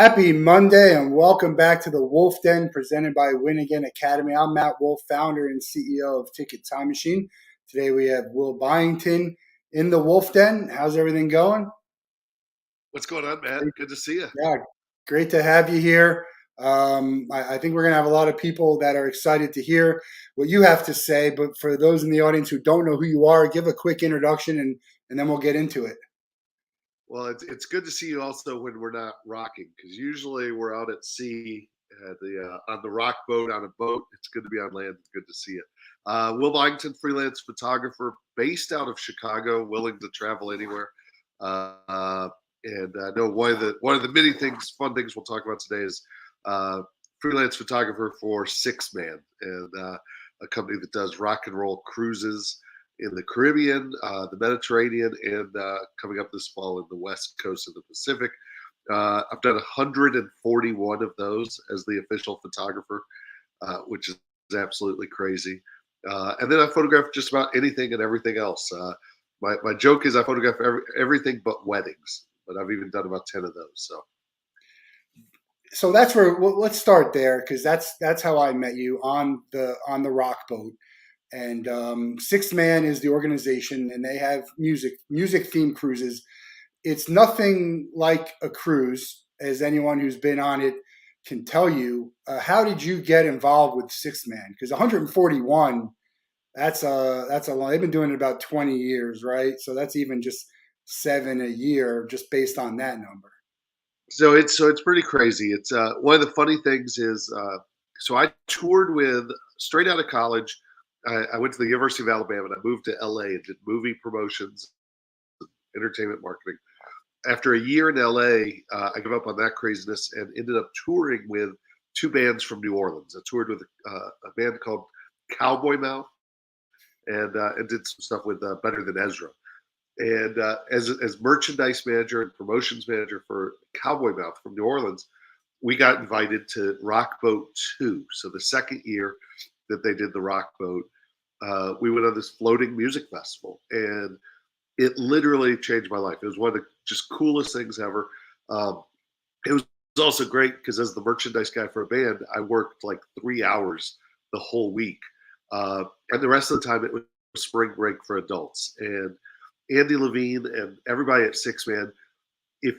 Happy Monday and welcome back to the Wolff Den presented by Win Again Academy. I'm Matt Wolff, founder and CEO of Ticket Time Machine. Today we have Will Byington in the Wolff Den. How's everything going? What's going on, Matt? Good to see you. Yeah, great to have you here. I think we're going to have a lot of people that are excited to hear what you have to say. But for those in the audience who don't know who you are, give a quick introduction and then we'll get into it. Well, it's good to see you also when we're not rocking, because usually we're out at sea at the on the rock boat on a boat. It's good to be on land. It's good to see you. Will Byington, freelance photographer based out of Chicago, willing to travel anywhere. Uh, and I know one of the many fun things we'll talk about today is uh, freelance photographer for Sixthman, and a company that does rock and roll cruises in the Caribbean, the Mediterranean, and coming up this fall in the west coast of the Pacific. I've done 141 of those as the official photographer, which is absolutely crazy. And then I photograph just about anything and everything else. My joke is I photograph everything but weddings, but I've even done about 10 of those. So that's where let's start there because that's how I met you on the rock boat. And Sixthman is the organization, and they have music themed cruises. It's nothing like a cruise, as anyone who's been on it can tell you. How did you get involved with Sixthman? Because 141, that's a long. They've been doing it about 20 years, right? So that's even just seven a year, just based on that number. So it's pretty crazy. It's one of the funny things is so I toured with straight out of college. I went to the University of Alabama and I moved to LA and did movie promotions, entertainment marketing. After a year in LA, I gave up on that craziness and ended up touring with two bands from New Orleans. I toured with a band called Cowboy Mouth and did some stuff with Better Than Ezra. And as merchandise manager and promotions manager for Cowboy Mouth from New Orleans, we got invited to Rock Boat 2. So the second year that they did the Rock Boat, we went on this floating music festival, and it literally changed my life. It was one of the just coolest things ever. It was also great because as the merchandise guy for a band, I worked like 3 hours the whole week, and the rest of the time it was spring break for adults. And Andy Levine and everybody at Sixthman, if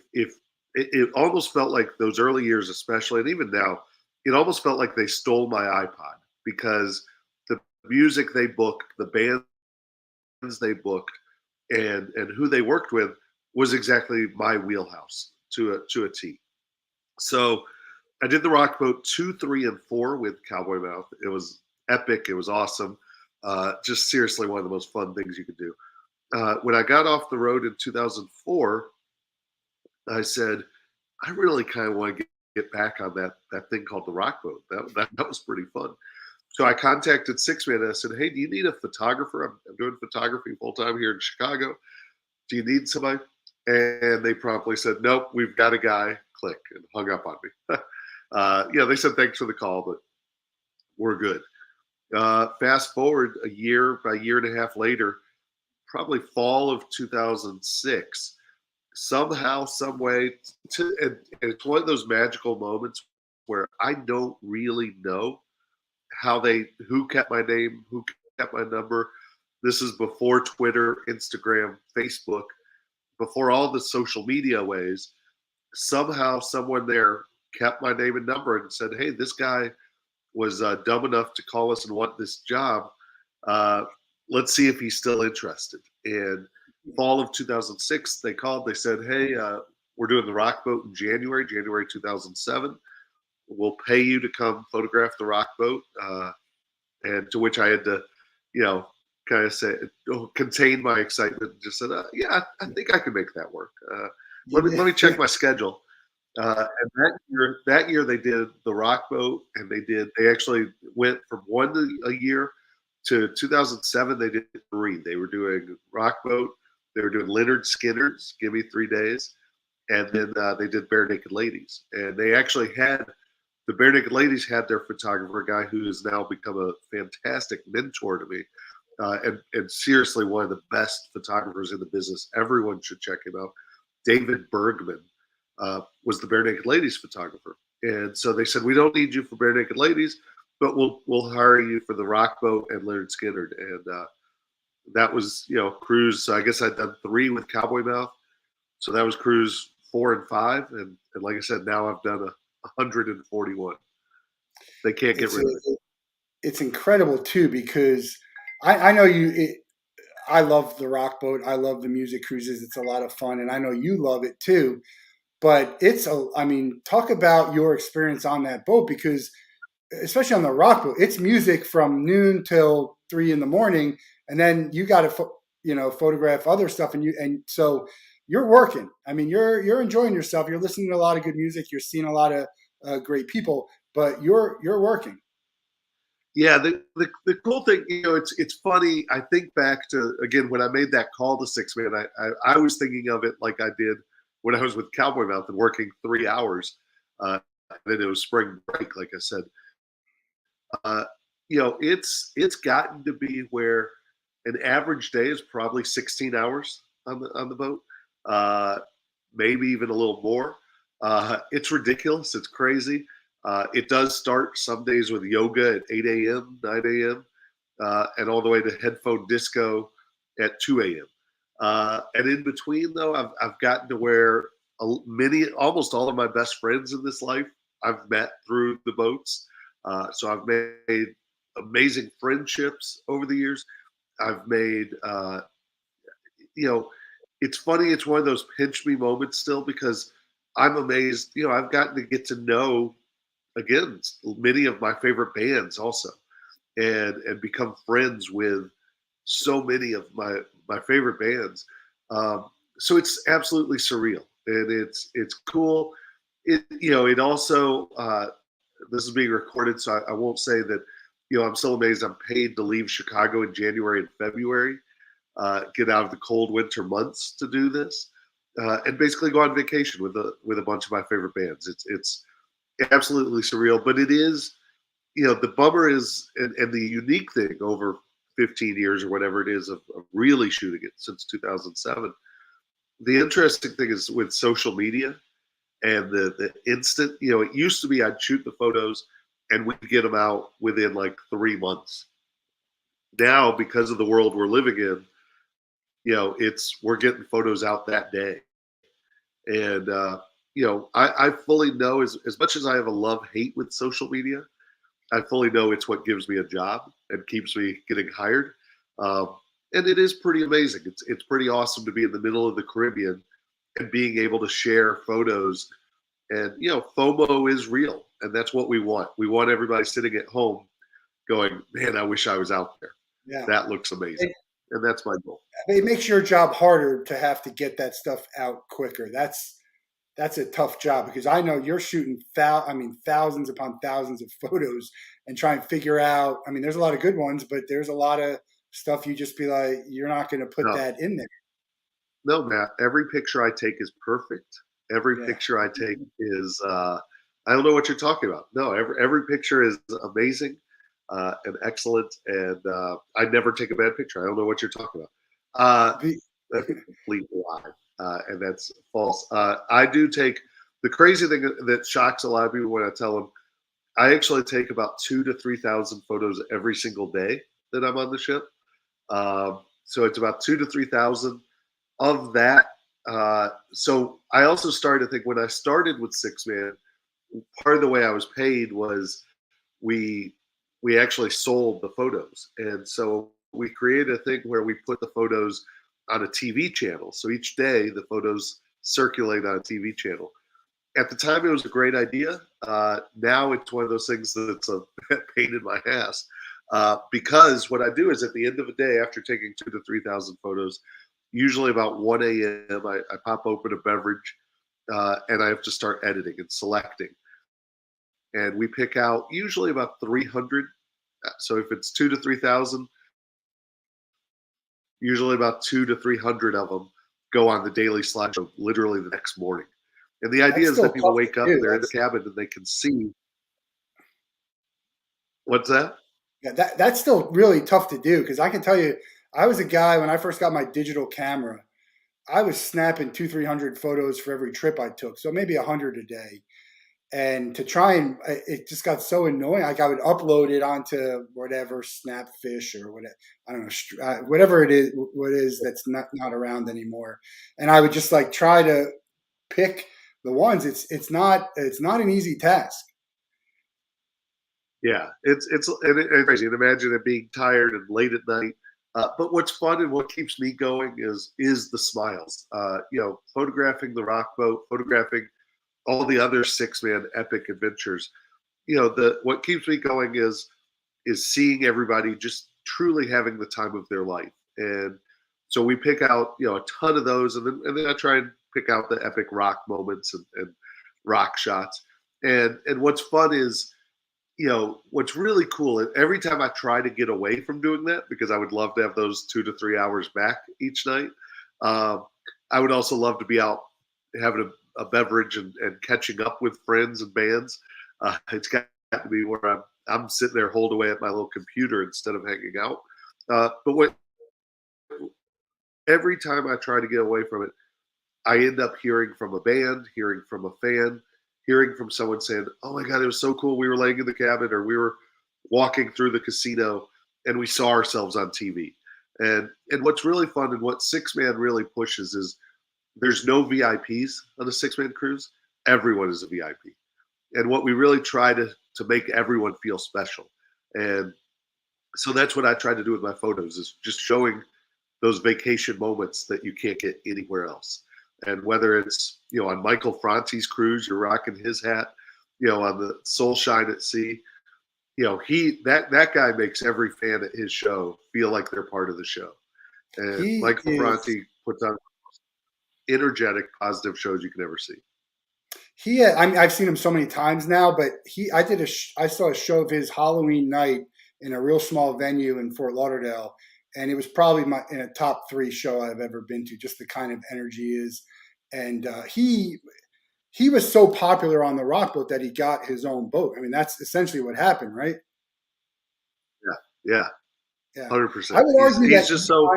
it almost felt like those early years, especially, and even now, it almost felt like they stole my iPod because the music they booked, the bands they booked, and who they worked with was exactly my wheelhouse to a T. So I did the Rock Boat 2, 3, and 4 with Cowboy Mouth. It was epic. It was awesome. Just seriously one of the most fun things you could do. When I got off the road in 2004, I said, I really kind of want to get back on that thing called the Rock Boat. That was pretty fun. So I contacted Sixthman and I said, hey, do you need a photographer? I'm doing photography full time here in Chicago. Do you need somebody? And they promptly said, nope, we've got a guy. Click, and hung up on me. They said thanks for the call, but we're good. Fast forward about a year and a half later, probably fall of 2006, somehow, some way, and it's one of those magical moments where I don't really know who kept my name, who kept my number. This is before Twitter, Instagram, Facebook, before all the social media ways. Somehow, someone there kept my name and number and said, "Hey, this guy was dumb enough to call us and want this job. Uh, let's see if he's still interested." And fall of 2006, they called. They said, "Hey, we're doing the Rock Boat in January 2007. We'll pay you to come photograph the Rock Boat." And to which I had to, kind of say, contain my excitement and just said, "Yeah, I think I can make that work. Let me check my schedule." And that year they did the Rock Boat, and they actually went from one a year to 2007. They did three. They were doing Rock Boat, they were doing Leonard Skinner's Give Me 3 Days, and then they did Bare Naked Ladies. And they actually had the Bare Naked Ladies had their photographer, a guy who has now become a fantastic mentor to me, and seriously one of the best photographers in the business. Everyone should check him out. David Bergman. was the Bare Naked Ladies photographer. And so they said, we don't need you for Bare Naked Ladies, but we'll hire you for the Rock Boat and Leonard Skinner. And that was, cruise. So I guess I'd done 3 with Cowboy Mouth. So that was cruise 4 and 5. And like I said, now I've done 141. They can't get It's rid of it. it's incredible too because I know you. I love the rock boat. I love the music cruises. It's a lot of fun, and I know you love it too. But it's a. I mean, talk about your experience on that boat because especially on the rock boat, it's music from noon till 3 in the morning, and then you got to photograph other stuff, and so you're working. I mean, you're enjoying yourself. You're listening to a lot of good music. You're seeing a lot of great people, but you're working. Yeah, the cool thing, it's funny. I think back to again when I made that call to Sixthman, I was thinking of it like I did when I was with Cowboy Mouth and working 3 hours. And then it was spring break, like I said. Uh, it's gotten to be where an average day is probably 16 hours on the boat, uh, maybe even a little more. It's ridiculous. It's crazy. It does start some days with yoga at 8 a.m., 9 a.m., and all the way to headphone disco at 2 a.m. And in between, though, I've gotten to where almost all of my best friends in this life I've met through the boats. So I've made amazing friendships over the years. I've made, you know, it's funny. It's one of those pinch me moments still because I'm amazed. I've gotten to get to know again many of my favorite bands also, and become friends with so many of my favorite bands. So it's absolutely surreal and it's cool. It also this is being recorded, so I won't say that. I'm so amazed. I'm paid to leave Chicago in January and February, get out of the cold winter months to do this, and basically go on vacation with a bunch of my favorite bands. It's absolutely surreal, but it is. The bummer is, and the unique thing over 15 years or whatever it is of really shooting it since 2007. The interesting thing is with social media and the instant. It used to be I'd shoot the photos and we'd get them out within like 3 months. Now, because of the world we're living in, it's we're getting photos out that day. And I fully know as much as I have a love hate with social media, I fully know it's what gives me a job and keeps me getting hired. Um, and it is pretty amazing. It's pretty awesome to be in the middle of the Caribbean and being able to share photos. And FOMO is real, and that's what we want. We want everybody sitting at home going, "Man, I wish I was out there. Yeah. That looks amazing," and that's my goal. It makes your job harder to have to get that stuff out quicker. That's a tough job because I know you're shooting thousands upon thousands of photos and trying to figure out. I mean, there's a lot of good ones, but there's a lot of stuff you just be like, you're not going to put No, that in there. no, Matt. Every picture I take is perfect. Every Yeah. picture I take is. I don't know what you're talking about. No, every picture is amazing and excellent, and I never take a bad picture. I don't know what you're talking about. The, That's a complete lie, and that's false. I do take the crazy thing that shocks a lot of people when I tell them I actually take about 2 to 3 thousand photos every single day that I'm on the ship. So it's about 2 to 3 thousand of that. So I also started to think when I started with Sixthman, part of the way I was paid was we we actually sold the photos, and so we created a thing where we put the photos on a TV channel. So each day the photos circulate on a TV channel. At the time, it was a great idea. Now it's one of those things that's a pain in my ass. Because what I do is at the end of the day, after taking 2 to 3 thousand photos, usually about 1 a.m., I pop open a beverage and I have to start editing and selecting. And we pick out usually about 300. So if it's 2 to 3 thousand, usually about 2 to 300 of them go on the daily slideshow literally the next morning. And the idea that's is still that people tough to wake up, do. they're in the cabin, and they can see what's that. That's still really tough to do because I can tell you, I was a guy when I first got my digital camera. I was snapping 200, 300 photos for every trip I took, so maybe 100 a day. And to try and it just got so annoying. Like I would upload it onto whatever Snapfish or whatever, I don't know, whatever it is, what is that's not around anymore. And I would just like try to pick the ones. It's not an easy task. Yeah, it's crazy. And imagine it being tired and late at night. But what's fun and what keeps me going is the smiles. Photographing the rock boat, photographing all the other Sixthman epic adventures. The what keeps me going is seeing everybody just truly having the time of their life. And so we pick out a ton of those, and then I try and pick out the epic rock moments and rock shots. And what's fun is what's really cool, and every time I try to get away from doing that, because I would love to have those 2 to 3 hours back each night. Um, I would also love to be out having a beverage and catching up with friends and bands. It's got to be where I'm sitting there holed away at my little computer instead of hanging out. But every time I try to get away from it, I end up hearing from a band, hearing from a fan, hearing from someone saying, "Oh my God, it was so cool. We were laying in the cabin, or we were walking through the casino, and we saw ourselves on TV." And what's really fun and what Sixthman really pushes is there's no VIPs on a Sixthman cruise. Everyone is a VIP, and what we really try to make everyone feel special. And so that's what I try to do with my photos is just showing those vacation moments that you can't get anywhere else. And whether it's on Michael Franti's cruise, you're rocking his hat, on the Soul Shine at Sea, he that guy makes every fan at his show feel like they're part of the show. And He Michael is Franti puts on energetic, positive shows you can ever see. I mean, I've seen him so many times now, but I saw a show of his Halloween night in a real small venue in Fort Lauderdale, and it was probably my in a top three show I've ever been to. Just the kind of energy is, and he was so popular on the rock boat that he got his own boat. I mean, that's essentially what happened, right? Yeah, yeah, Yeah, I 100%. would argue He's that just so.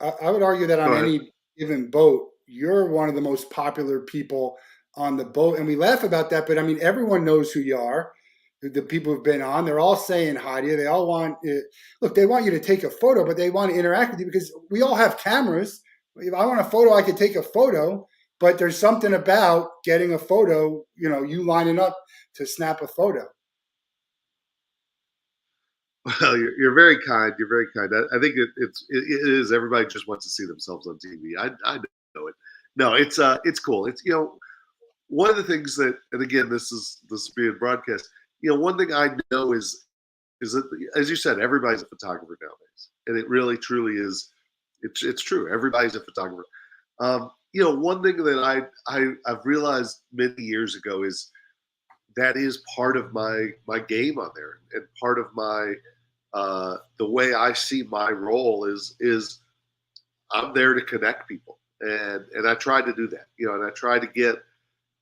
I would argue that Go on ahead. any given boat, you're one of the most popular people on the boat. And we laugh about that, but I mean, everyone knows who you are. The people who've been on, they're all saying hi to you. They all want, look, they want you to take a photo, but they want to interact with you because we all have cameras. If I want a photo, I could take a photo, but there's something about getting a photo, you lining up to snap a photo. Well, you're very kind. You're very kind. I think it is. Everybody just wants to see themselves on TV. I know it. No, it's cool. It's one of the things that, and again, this is being broadcast. One thing I know is that, as you said, everybody's a photographer nowadays, and it really truly is. It's true. Everybody's a photographer. One thing that I've realized many years ago is that is part of my game on there, and part of my the way I see my role is I'm there to connect people, and I try to do that, and I try to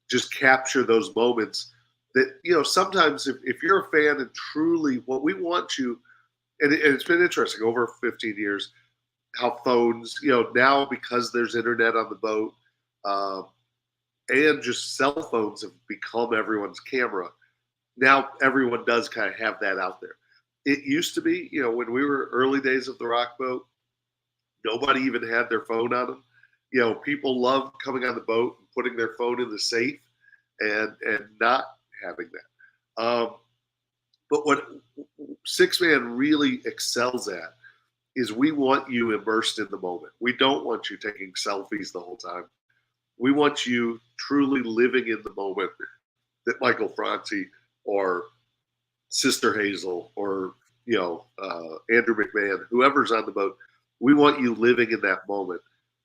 just capture those moments that sometimes if you're a fan and truly what we want you, and it's been interesting over 15 years how phones now because there's internet on the boat, um, and just cell phones have become everyone's camera. Now everyone does kind of have that out there. It used to be, when we were early days of the rock boat, nobody even had their phone on them. People loved coming on the boat and putting their phone in the safe and not having that. But what Sixthman really excels at is we want you immersed in the moment. We don't want you taking selfies the whole time. We want you truly living in the moment that Michael Franti or Sister Hazel or Andrew McMahon, whoever's on the boat, we want you living in that moment.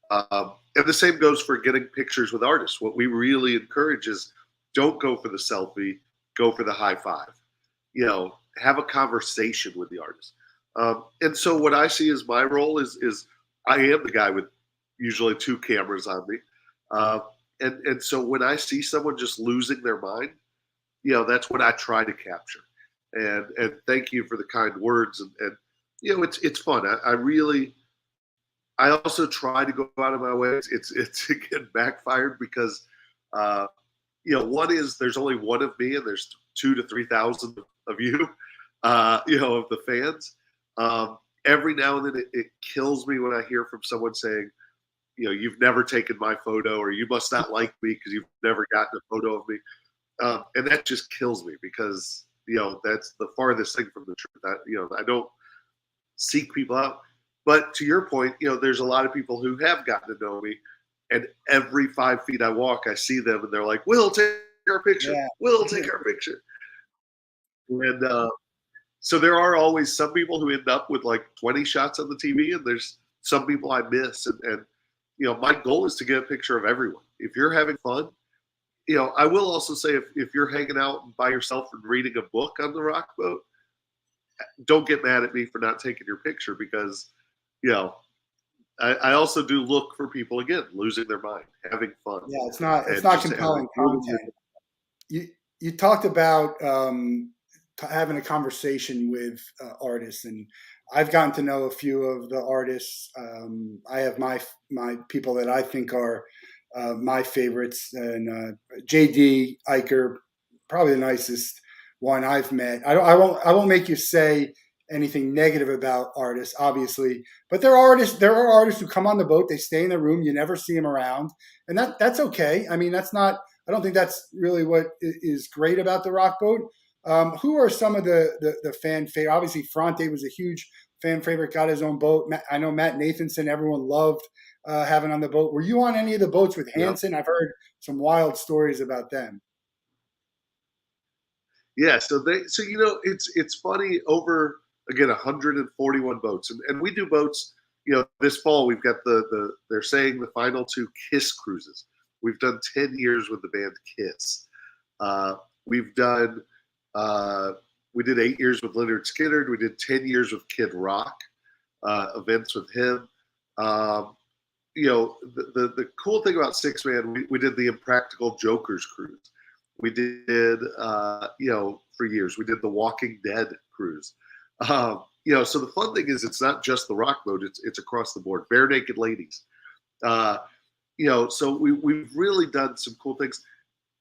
And the same goes for getting pictures with artists. What we really encourage is don't go for the selfie, go for the high five. Have a conversation with the artist. And so what I see as my role is I am the guy with usually two cameras on me. Uh, and so when I see someone just losing their mind, that's what I try to capture. And thank you for the kind words. And it's fun. I really I also try to go out of my way. It's again backfired because uh, one is there's only one of me, and there's 2 to 3 thousand of you, of the fans. Every now and then it kills me when I hear from someone saying, you've never taken my photo, or you must not like me because you've never gotten a photo of me. And that just kills me because, that's the farthest thing from the truth. I don't seek people out. But to your point, there's a lot of people who have gotten to know me, and every 5 feet I walk, I see them, and they're like, "We'll take our picture. Yeah. We'll take our picture." And so there are always some people who end up with like 20 shots on the TV, and there's some people I miss. And my goal is to get a picture of everyone. If you're having fun, I will also say if you're hanging out by yourself and reading a book on the rock boat, don't get mad at me for not taking your picture because, I also do look for people again losing their mind, having fun, Yeah, it's and not just having compelling content. You talked about having a conversation with artists, and I've gotten to know a few of the artists. I have my people that I think are my favorites, and JD Iker, probably the nicest one I've met. I won't make you say anything negative about artists, obviously, but there are artists. There are artists who come on the boat, they stay in the room, you never see them around, and that's okay. I mean, that's not. I don't think that's really what is great about the rock boat. Who are some of the fan favorite? Obviously, Fronte was a huge fan favorite, got his own boat. I know Matt Nathanson, everyone loved having on the boat. Were you on any of the boats with Yep. Hanson? I've heard some wild stories about them. Yeah, so it's funny, over again 141 boats, and we do boats. This fall we've got they're saying the final two Kiss cruises. We've done 10 years with the band Kiss. We've done we did 8 years with Leonard Skinner. We did 10 years with Kid Rock, events with him. Um, the cool thing about Sixthman, we did the Impractical Jokers cruise. We did, for years, we did the Walking Dead cruise. So the fun thing is it's not just the rock boat, it's across the board. Bare Naked Ladies. Uh, so we've really done some cool things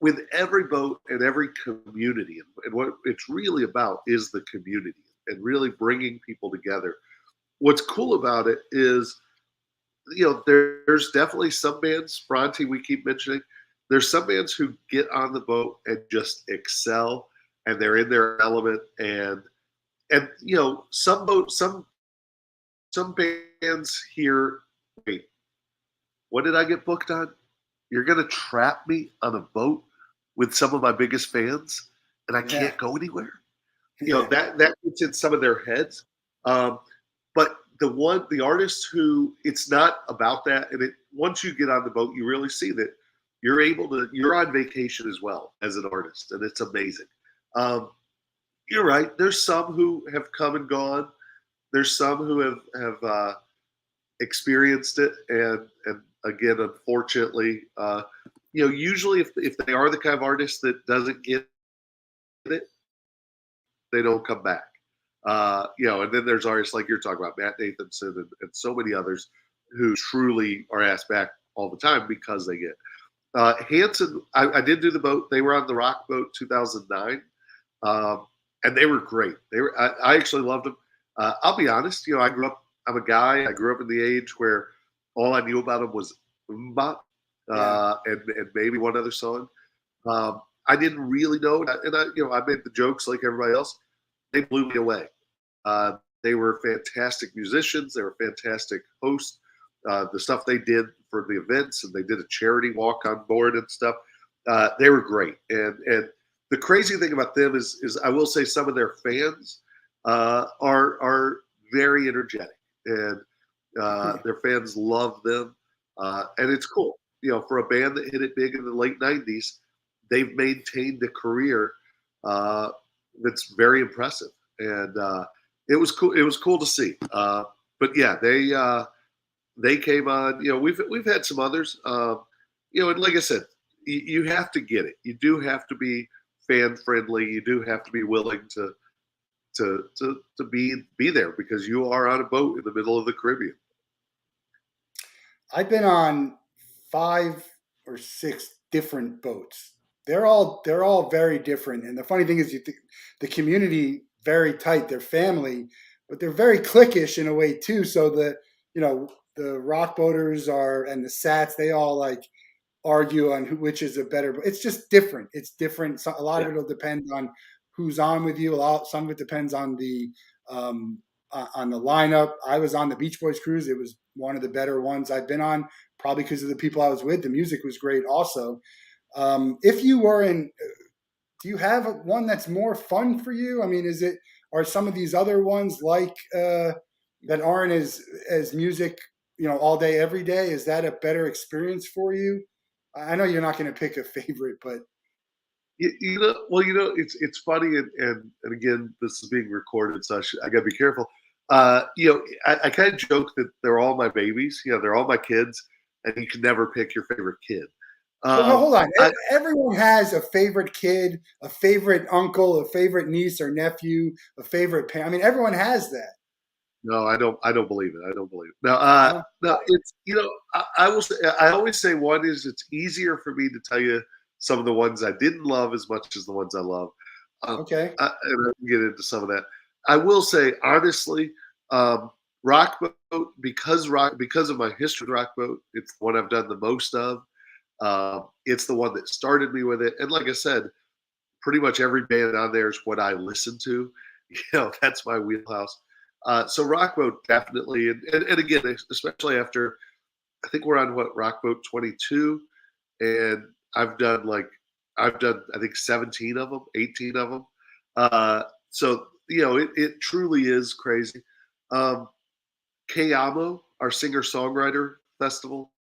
with every boat and every community. And what it's really about is the community and really bringing people together. What's cool about it is, there's definitely some bands, Bronte, we keep mentioning. There's some bands who get on the boat and just excel, and they're in their element. And some bands here. Wait, what did I get booked on? You're gonna trap me on a boat with some of my biggest fans, and I Yeah, can't go anywhere. yeah, That gets in some of their heads. Um, but the artists who it's not about that, and once you get on the boat, you really see that you're on vacation as well as an artist, and it's amazing. Um, you're right. There's some who have come and gone. There's some who have experienced it, and again, unfortunately, usually if they are the kind of artist that doesn't get it, they don't come back. And then there's artists like you're talking about, Matt Nathanson, and so many others who truly are asked back all the time because they get. Hanson, I did do the boat. They were on the Rock Boat 2009, and they were great. I actually loved them. I'll be honest. I grew up. I'm a guy. I grew up in the age where all I knew about them was Mbop, yeah. and maybe one other song. I didn't really know, I made the jokes like everybody else. They blew me away. They were fantastic musicians. They were fantastic hosts. The stuff they did for the events, and they did a charity walk on board and stuff. They were great. And the crazy thing about them is I will say some of their fans are very energetic, and their fans love them, and it's cool. For a band that hit it big in the late '90s, they've maintained a career that's very impressive, and it was cool. It was cool to see. But yeah, they came on. We've had some others. And like I said, you have to get it. You do have to be fan friendly. You do have to be willing to be there because you are on a boat in the middle of the Caribbean. I've been on 5 or 6 different boats. They're all very different. And the funny thing is, the community very tight. They're family, but they're very cliquish in a way too. So you know the rock boaters are and the Sats, they all like argue on which is a better. It's just different. It's different. So a lot Yeah, of it will depend on who's on with you. Some of it depends um, on the lineup. I was on the Beach Boys cruise. It was one of the better ones I've been on, probably because of the people I was with. The music was great. Also, if you were in, do you have one that's more fun for you? I mean, are some of these other ones like that aren't as music, all day every day? Is that a better experience for you? I know you're not going to pick a favorite, but well, it's funny, and again, this is being recorded, so I got to be careful. I kind of joke that they're all my babies. They're all my kids, and you can never pick your favorite kid. well, hold on. I Everyone has a favorite kid, a favorite uncle, a favorite niece or nephew, a favorite parent. I mean, everyone has that. No, I don't. I don't believe it. I don't believe it. No, No? no. It's I will say. I always say one is it's easier for me to tell you some of the ones I didn't love as much as the ones I love. Um, Okay. and I can get into some of that. I will say honestly, rock boat because of my history with rock boat. It's the one I've done the most of. It's the one that started me with it, and like I said, pretty much every band on there is what I listen to. That's my wheelhouse. So Rockboat definitely, and again, especially after I think we're on what Rockboat 22, and I've done like I've done I think 17 of them, 18 of them. So it truly is crazy. Um, Kayamo, our singer songwriter festival,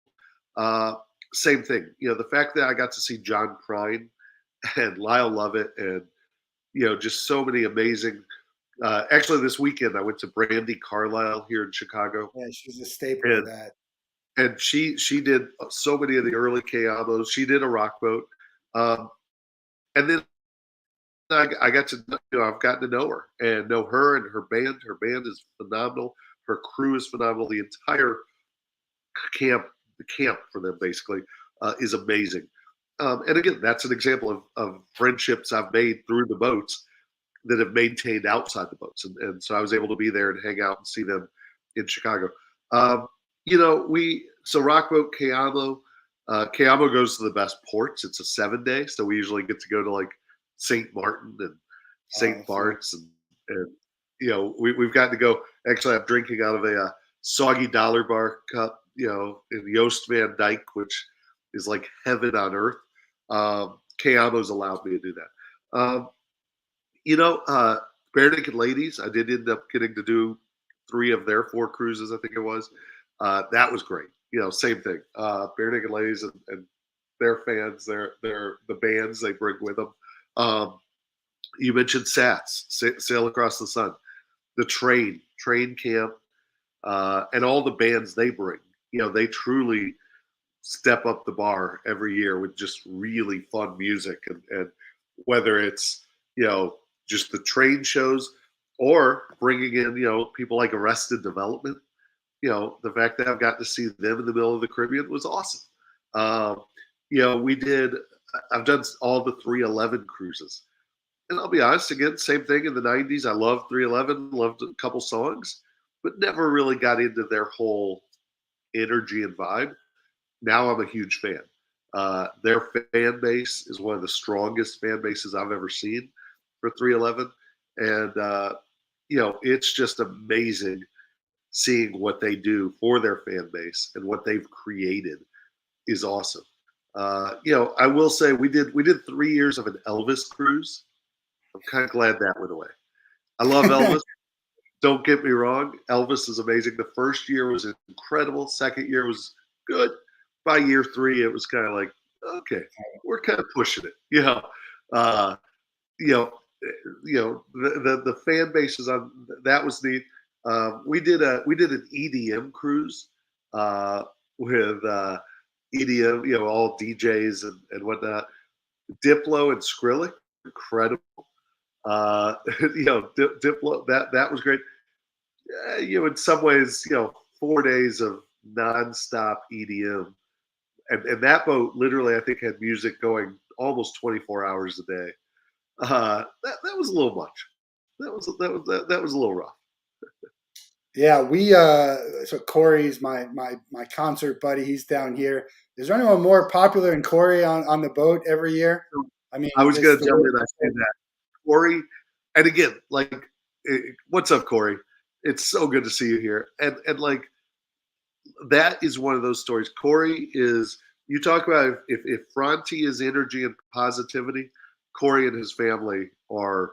uh, same thing. The fact that I got to see John Prine and Lyle Lovett and just so many amazing. Actually, this weekend I went to Brandy Carlisle here in Chicago, Yeah, she's a staple of and that. she did so many of the early Keanos. She did a rock boat, and then I got to I've gotten to know her and know her and her band. Her band is phenomenal. Her crew is phenomenal. The entire camp, the camp for them basically is amazing. And again, that's an example of friendships I've made through the boats that have maintained outside the boats. And so I was able to be there and hang out and see them in Chicago. So Rockboat Cayamo, Cayamo goes to the best ports. It's a 7 day, so we usually get to go to like St. Martin and Oh, St. fun. Bart's, and we've gotten to go. Actually, I'm drinking out of a soggy dollar bar cup, in Yost Van Dyke, which is like heaven on earth. Cayamo's allowed me to do that. You know, uh, Bare Naked Ladies, I did end up getting to do 3 of their 4 cruises, I think it was. That was great. Same thing. Bare Naked Ladies and their fans, they're the bands they bring with them. Um, you mentioned Sats, Sail Across the Sun, the Train Camp, and all the bands they bring. They truly step up the bar every year with just really fun music, and whether it's just the train shows or bringing in people like Arrested Development. The fact that I've got to see them in the middle of the Caribbean was awesome. um, we did I've done all the 311 cruises, and I'll be honest, again, same thing in the 90s. I loved 311, loved a couple songs, but never really got into their whole energy and vibe. Now I'm a huge fan. Their fan base is one of the strongest fan bases I've ever seen for 311, and it's just amazing seeing what they do for their fan base and what they've created is awesome. I will say we did 3 years of an Elvis cruise. I'm kind of glad that went away. I love Elvis. Don't get me wrong, Elvis is amazing. The first year was incredible. Second year was good. By year 3, it was kind of like, okay, we're kind of pushing it. Uh, you know, the fan bases on that was neat. We did an EDM cruise uh, with EDM, all DJs and whatnot. Diplo and Skrillex, incredible. Diplo, that was great. In some ways, 4 days of nonstop EDM, and that boat literally I think had music going almost 24 hours a day. That was a little much. That was a little rough. Yeah, we so Corey's my concert buddy. He's down here. Is there anyone more popular than Corey on the boat every year? I mean, I was just gonna the jump way. in. I say that Corey, and again, like, what's up, Corey? It's so good to see you here. And like that is one of those stories. Corey is you talk about if Fronti is energy and positivity, Corey and his family are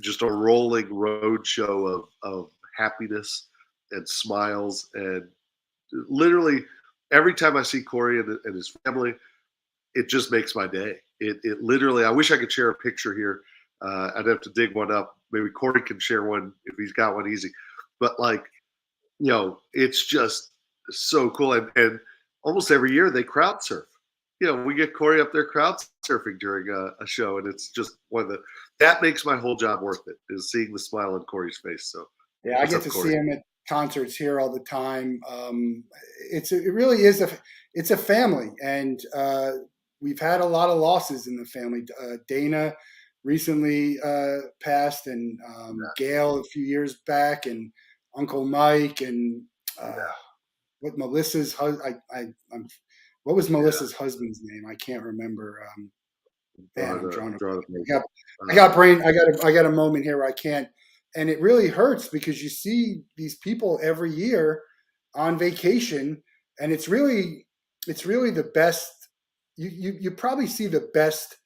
just a rolling road show of happiness and smiles and literally every time I see Corey and his family, it just makes my day. It literally. I wish I could share a picture here. I'd have to dig one up. Maybe Corey can share one if he's got one easy. But like it's just so cool. And almost every year they crowd surf. We get Corey up there crowd surfing during a show, and it's just one of the that makes my whole job worth it is seeing the smile on Corey's face. So, Yeah, I what's get up, to see Corey? him at concerts here all the time. It really is it's a family, and we've had a lot of losses in the family. Dana recently passed, and Gail a few years back, and Uncle Mike, and uh, what Melissa's I'm, what was Yeah, Melissa's husband's name? I can't remember. Man, I'm drawing a drawing a I got I uh, got brain I got a moment here where I can't, and it really hurts because you see these people every year on vacation, and it's really the best. You probably see the best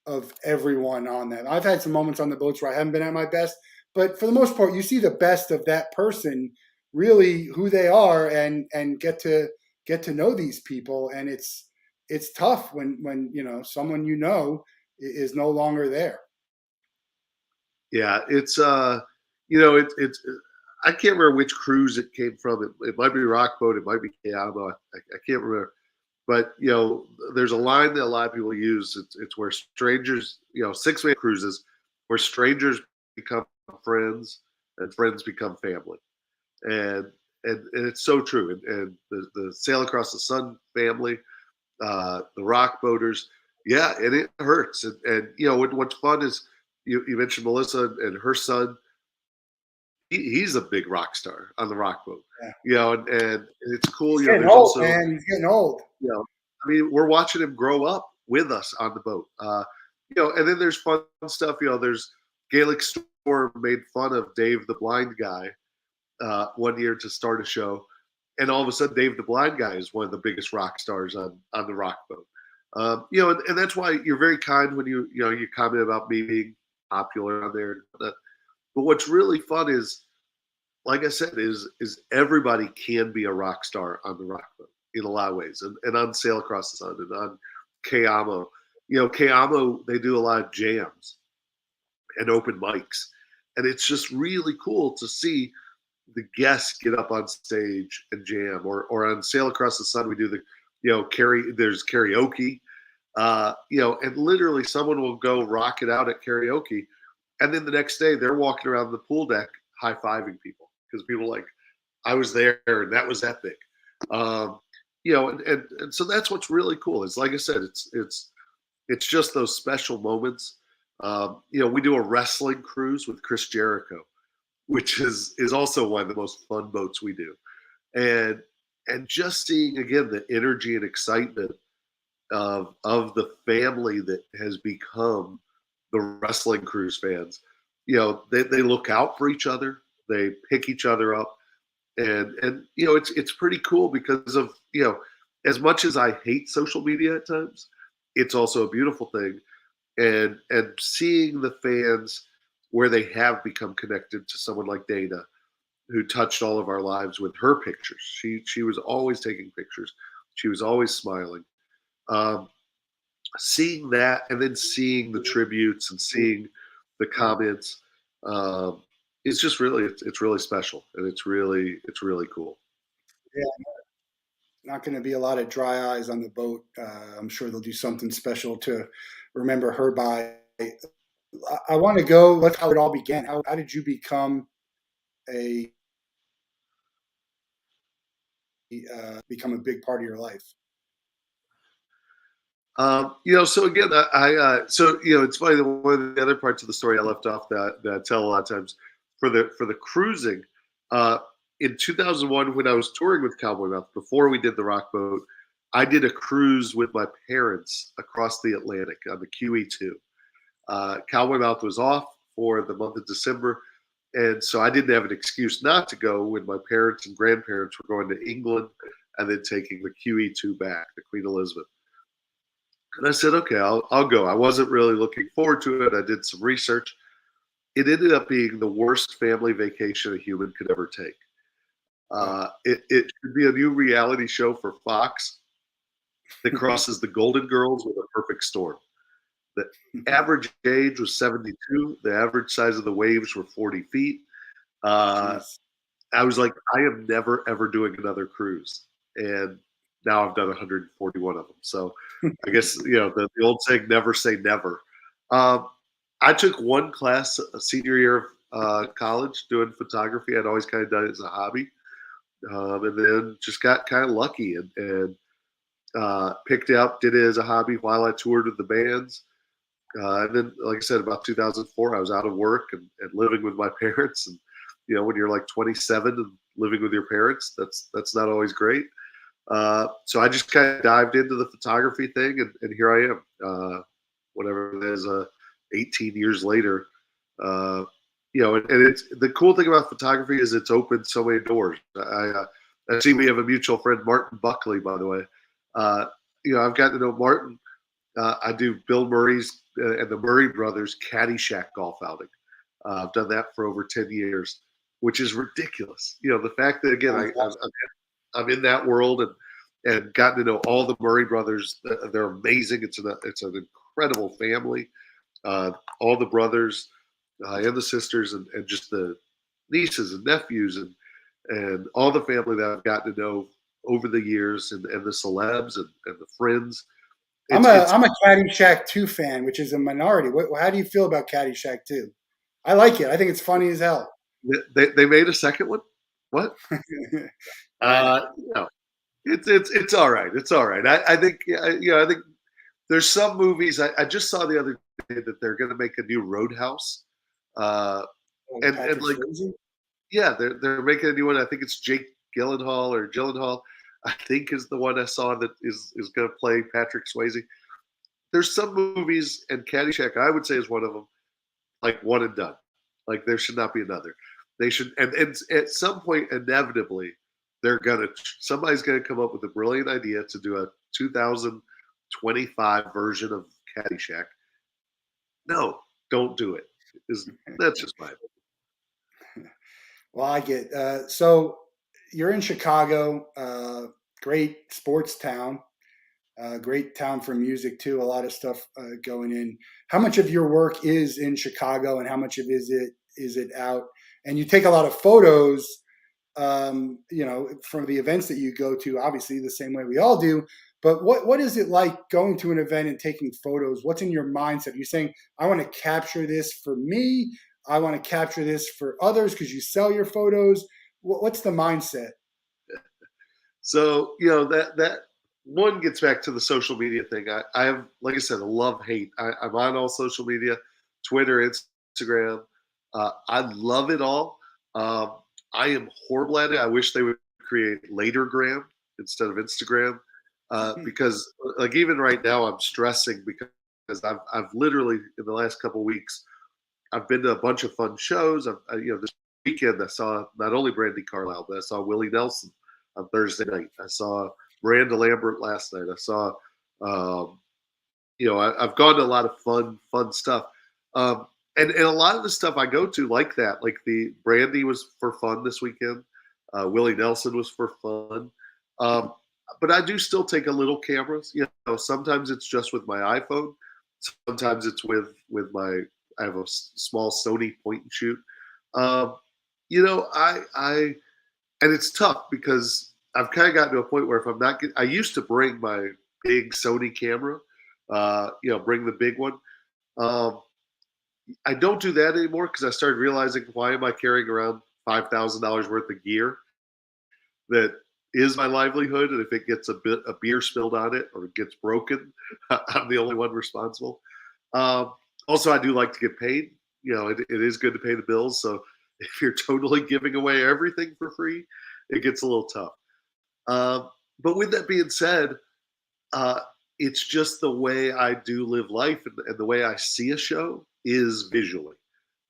of everyone on that. I've had some moments on the boats where I haven't been at my best, but for the most part, you see the best of that person, really who they are, and get to know these people, and it's tough when someone is no longer there. yeah. It's I can't remember which cruise it came from. It might be Rockboat, it might be Cayamo. I can't remember. But there's a line that a lot of people use. It's where strangers, six-man cruises, where strangers become friends and friends become family, and and it's so true. And the Sail Across the Sun family, the Rock Boaters, yeah, and it hurts. And what's fun is you mentioned Melissa and her son. He's a big rock star on the Rock Boat, Yeah. and it's cool. He's getting There's old, also man. He's getting old. you know, I mean, we're watching him grow up with us on the boat. And then there's fun stuff. There's Gaelic Storm made fun of Dave the blind guy one year to start a show, and all of a sudden Dave the blind guy is one of the biggest rock stars on the rock boat. And that's why you're very kind when you comment about me being popular on there. But what's really fun is, like I said, is everybody can be a rock star on the rock boat in a lot of ways, and on Sail Across the Sun and on Kayamo. Kayamo, they do a lot of jams and open mics, and it's just really cool to see the guests get up on stage and jam. Or on Sail Across the Sun, we do the there's karaoke. And literally someone will go rock it out at karaoke, and then the next day they're walking around the pool deck high fiving people because people are like, I was there and that was epic. Um, and so that's what's really cool. It's like I said, it's just those special moments. We do a wrestling cruise with Chris Jericho, which is also one of the most fun boats we do, and just seeing again the energy and excitement of the family that has become the wrestling cruise fans. They look out for each other, they pick each other up, and it's pretty cool because of as much as I hate social media at times, it's also a beautiful thing. And seeing the fans where they have become connected to someone like Dana, who touched all of our lives with her pictures. She was always taking pictures. She was always smiling. Um, Seeing that, and then seeing the tributes and seeing the comments, it's just really it's really special, and it's really cool. Yeah, not going to be a lot of dry eyes on the boat. I'm sure they'll do something special to remember her by. I want to go. Let's how it all began. How did you become a become a big part of your life? So again, it's funny that one of the other parts of the story I left off that I tell a lot of times for the cruising. Uh, in 2001, when I was touring with Cowboy Mouth, before we did the Rock Boat, I did a cruise with my parents across the Atlantic on the QE2. Cowboy Mouth was off for the month of December, and so I didn't have an excuse not to go when my parents and grandparents were going to England and then taking the QE2 back, the Queen Elizabeth. And I said, okay, I'll go. I wasn't really looking forward to it. I did some research. It ended up being the worst family vacation a human could ever take. Wow. It should be a new reality show for Fox that crosses the Golden Girls with a perfect storm. The average age was 72. The average size of the waves were 40 feet. Uh, Jeez. I was like, I am never, ever doing another cruise. And now I've done 141 of them. So I guess, the old saying, never say never. Um, I took one class senior year of college doing photography. I'd always kind of done it as a hobby. And then just got kind of lucky and picked up, did it as a hobby while I toured with the bands. And then, like I said, about 2004, I was out of work and living with my parents. And when you're like 27 and living with your parents, that's not always great. So I just kind of dived into the photography thing, and here I am. Whatever it is, 18 years later. And it's the cool thing about photography is it's opened so many doors. I see we have a mutual friend, Martin Buckley, by the way. I've gotten to know Martin. I do Bill Murray's and the Murray brothers Caddyshack golf outing. I've done that for over 10 years, which is ridiculous. The fact that again I'm in that world and gotten to know all the Murray brothers. They're amazing. It's an incredible family. All the brothers and the sisters and just the nieces and nephews and all the family that I've gotten to know over the years and the celebs and the friends. It's I'm a Caddyshack 2 fan, which is a minority. How do you feel about Caddyshack 2? I like it. I think it's funny as hell. they made a second one. What? I No, it's all right. It's all right. I think I think there's some movies I just saw the other day that they're going to make a new Roadhouse, uh, and Patrick like Swayze. yeah, they're making a new one. I think it's Jake Gyllenhaal or Gyllenhaal. I think is the one I saw that is going to play Patrick Swayze. There's some movies, and Caddyshack I would say is one of them. Like one and done. Like there should not be another. They should, and at some point, inevitably, somebody's gonna come up with a brilliant idea to do a 2025 version of Caddyshack. No, don't do it. That's just my opinion. Well, I get so you're in Chicago, great sports town, great town for music too. A lot of stuff going in. How much of your work is in Chicago, and how much of is it out? And you take a lot of photos, from the events that you go to. Obviously, the same way we all do. But what is it like going to an event and taking photos? What's in your mindset? You're saying, I want to capture this for me. I want to capture this for others because you sell your photos. What's the mindset? So that one gets back to the social media thing. I have, like I said, a love hate. I'm on all social media, Twitter, Instagram. I love it all. Um, I am horrible at it. I wish they would create Latergram instead of Instagram, because like even right now I'm stressing because I've literally in the last couple of weeks I've been to a bunch of fun shows. This weekend I saw not only Brandy Carlisle, but I saw Willie Nelson on Thursday night. I saw Miranda Lambert last night. I saw, um, I've gone to a lot of fun stuff. Um, and a lot of the stuff I go to like that, like the Brandy was for fun this weekend. Willie Nelson was for fun. Um, but I do still take a little cameras. Sometimes it's just with my iPhone. Sometimes it's with my. I have a small Sony point and shoot. Um, I and it's tough because I've kind of gotten to a point where if I'm not, I used to bring my big Sony camera, bring the big one. Um, I don't do that anymore because I started realizing why am I carrying around $5,000 worth of gear that is my livelihood, and if it gets a beer spilled on it or it gets broken, I'm the only one responsible. Um, Also, I do like to get paid. It is good to pay the bills. So if you're totally giving away everything for free, it gets a little tough. But with that being said, uh, it's just the way I do live life, and the way I see a show is visually.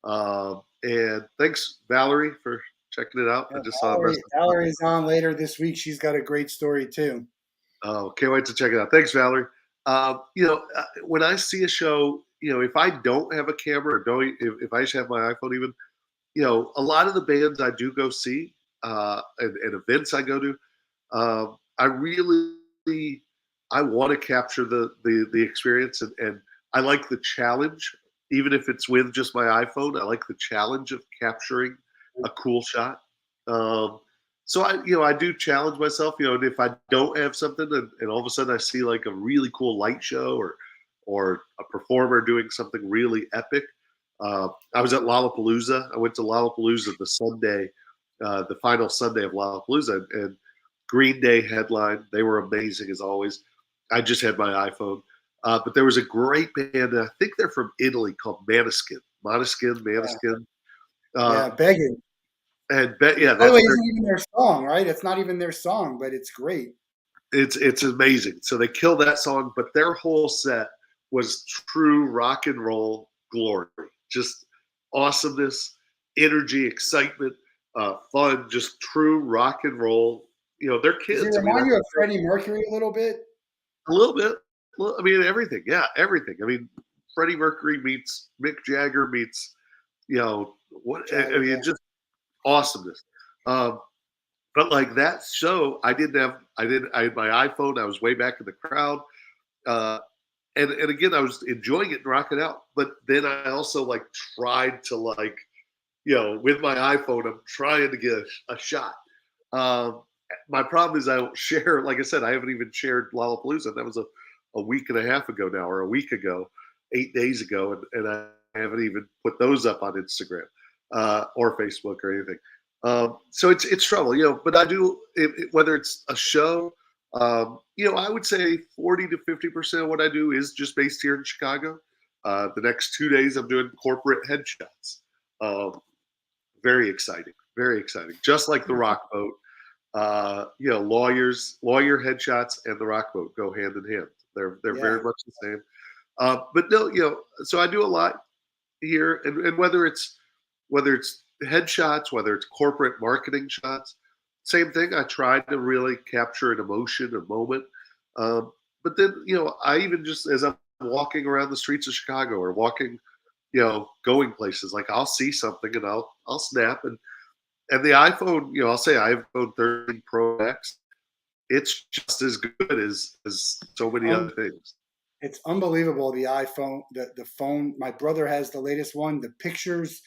And thanks, Valerie, for checking it out. I Yeah, just saw a message. Valerie's on later this week. She's got a great story too. Oh, can't wait to check it out. Thanks, Valerie. When I see a show, if I don't have a camera or don't, if I just have my iPhone, even, a lot of the bands I do go see, and events I go to, I really, I want to capture the experience, and I like the challenge, even if it's with just my iPhone. I like the challenge of capturing a cool shot. Um, so I do challenge myself, and if I don't have something, and all of a sudden I see like a really cool light show, or a performer doing something really epic. I was at Lollapalooza. I went to Lollapalooza the final Sunday of Lollapalooza, and Green Day headline. They were amazing as always. I just had my iPhone, but there was a great band. I think they're from Italy called Maneskin. Maneskin. Yeah, Uh, begging. yeah, By the that's way, their. isn't even their song, right? It's not even their song, but it's great. It's amazing. So they killed that song, but their whole set was true rock and roll glory. Just awesomeness, energy, excitement, fun. Just true rock and roll. They're Does it kids. I mean, remind you of Freddie Mercury a little bit? a little bit. Well, I mean, everything. Yeah, everything. I mean, Freddie Mercury meets Mick Jagger meets, what? I Jagger, mean, yeah. just awesomeness. Um, but like that show, I had my iPhone. I was way back in the crowd. Uh, and again, I was enjoying it and rocking out. But then I also like tried to with my iPhone, I'm trying to get a shot. Um, my problem is I don't share. Like I said, I haven't even shared Lollapalooza. That was a week and a half ago now, or a week ago, 8 days ago, and I haven't even put those up on Instagram or Facebook or anything. So it's trouble, But I do, whether it's a show, I would say 40 to 50% of what I do is just based here in Chicago. The next 2 days, I'm doing corporate headshots. Um, Very exciting, very exciting. Just like the rock boat, lawyer headshots and the rock boat go hand in hand. They're Yeah. very much the same. But no, so I do a lot here, and whether it's headshots, whether it's corporate marketing shots, same thing. I try to really capture an emotion, a moment. But then, I even just as I'm walking around the streets of Chicago or walking, going places, like I'll see something and I'll snap, and the iPhone, I'll say iPhone 13 Pro Max, it's just as good as so many other Um, things. it's unbelievable. The iPhone, the phone. My brother has the latest one. The pictures,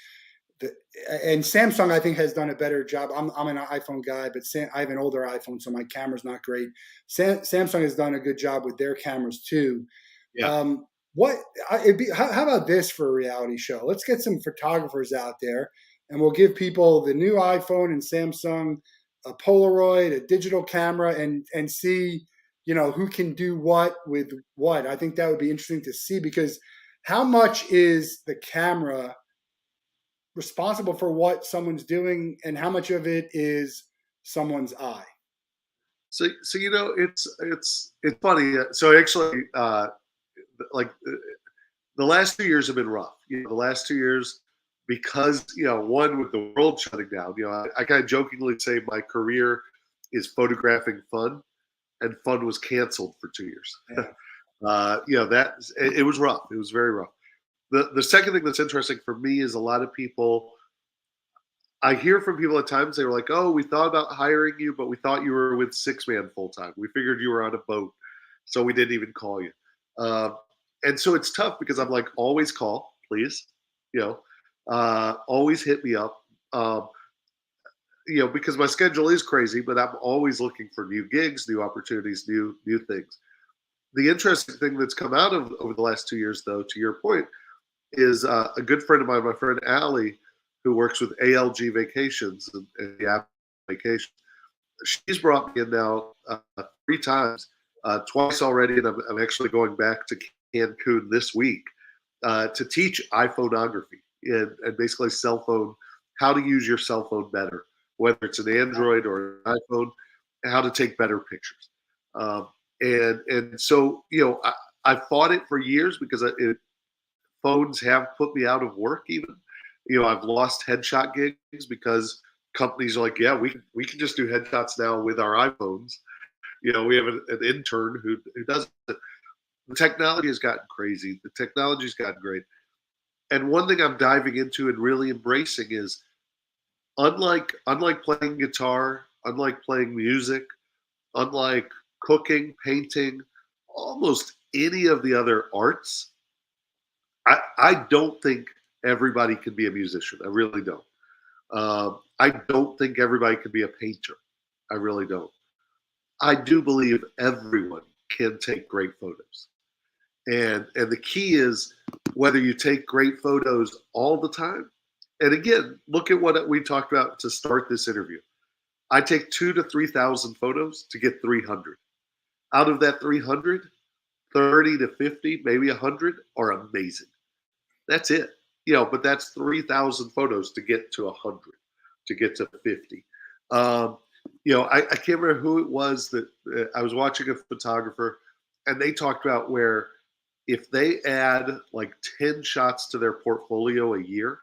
the and Samsung, I think, has done a better job. I'm an iPhone guy, but I have an older iPhone, so my camera's not great. Samsung has done a good job with their cameras too. Yeah. Um, what it'd be, how about this for a reality show? Let's get some photographers out there, and we'll give people the new iPhone and Samsung, a Polaroid, a digital camera, and see who can do what with what. I think that would be interesting to see because how much is the camera responsible for what someone's doing, and how much of it is someone's eye? So it's funny. So actually, like the last 2 years have been rough. The last 2 years, because one, with the world shutting down. I kind of jokingly say my career is photographing fun, and fun was canceled for 2 years. Yeah. That it was rough. It was very rough. The second thing that's interesting for me is a lot of people. I hear from people at times, they were like, "Oh, we thought about hiring you, but we thought you were with Sixthman full time. We figured you were on a boat, so we didn't even call you." Um, and so it's tough because I'm like, always call, please. Always hit me up. Um, because my schedule is crazy, but I'm always looking for new gigs, new opportunities, new things. The interesting thing that's come out of over the last 2 years, though, to your point, is a good friend of mine, my friend Allie, who works with ALG Vacations and the app Vacations. she's brought me in now 3 times, twice already, and I'm actually going back to Cancun this week to teach iPhoneography and basically cell phone, how to use your cell phone better, whether it's an Android or an iPhone, how to take better pictures. Um, and so I fought it for years because phones have put me out of work. Even I've lost headshot gigs because companies are like, yeah, we can just do headshots now with our iPhones. We have an intern who does it. The technology has gotten crazy. The technology's gotten great. And one thing I'm diving into and really embracing is unlike playing guitar, unlike playing music, unlike cooking, painting, almost any of the other arts, I don't think everybody can be a musician. I really don't. I don't think everybody can be a painter. I really don't. I do believe everyone can take great photos. And the key is whether you take great photos all the time. And again, look at what we talked about to start this interview. I take 2 to 3,000 photos to get 300. Out of that 300, 30 to 50, maybe 100 are amazing. That's it. But that's 3,000 photos to get to 100, to get to 50. I can't remember who it was that I was watching a photographer, and they talked about where if they add like 10 shots to their portfolio a year,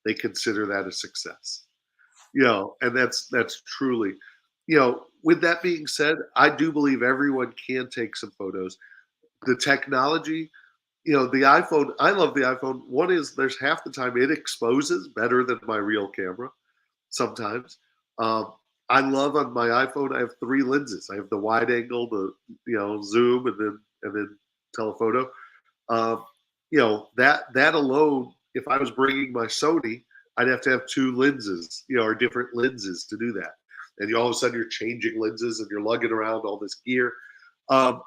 they consider that a success. And that's truly, with that being said, I do believe everyone can take some photos. The technology, the iPhone, I love the iPhone. One is there's half the time it exposes better than my real camera sometimes. Um, I love on my iPhone, I have 3 lenses. I have the wide angle, the zoom, and then telephoto. Um, that alone, if I was bringing my Sony, I'd have to have 2 lenses, or different lenses to do that. And all of a sudden you're changing lenses and you're lugging around all this gear. Um,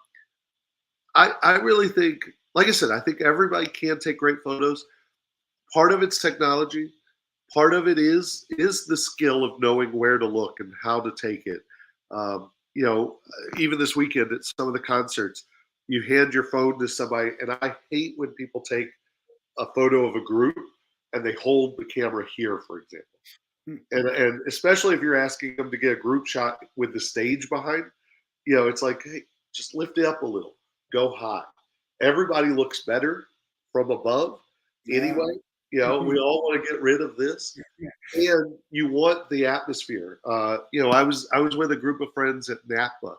I really think, like I said, I think everybody can take great photos. Part of it's technology. Part of it is the skill of knowing where to look and how to take it. Um, even this weekend at some of the concerts, you hand your phone to somebody, and I hate when people take a photo of a group and they hold the camera here, for example. And especially if you're asking them to get a group shot with the stage behind, it's like, hey, just lift it up a little, go high. Everybody looks better from above Yeah. anyway. We all want to get rid of this, and you want the atmosphere. I was with a group of friends at Napa,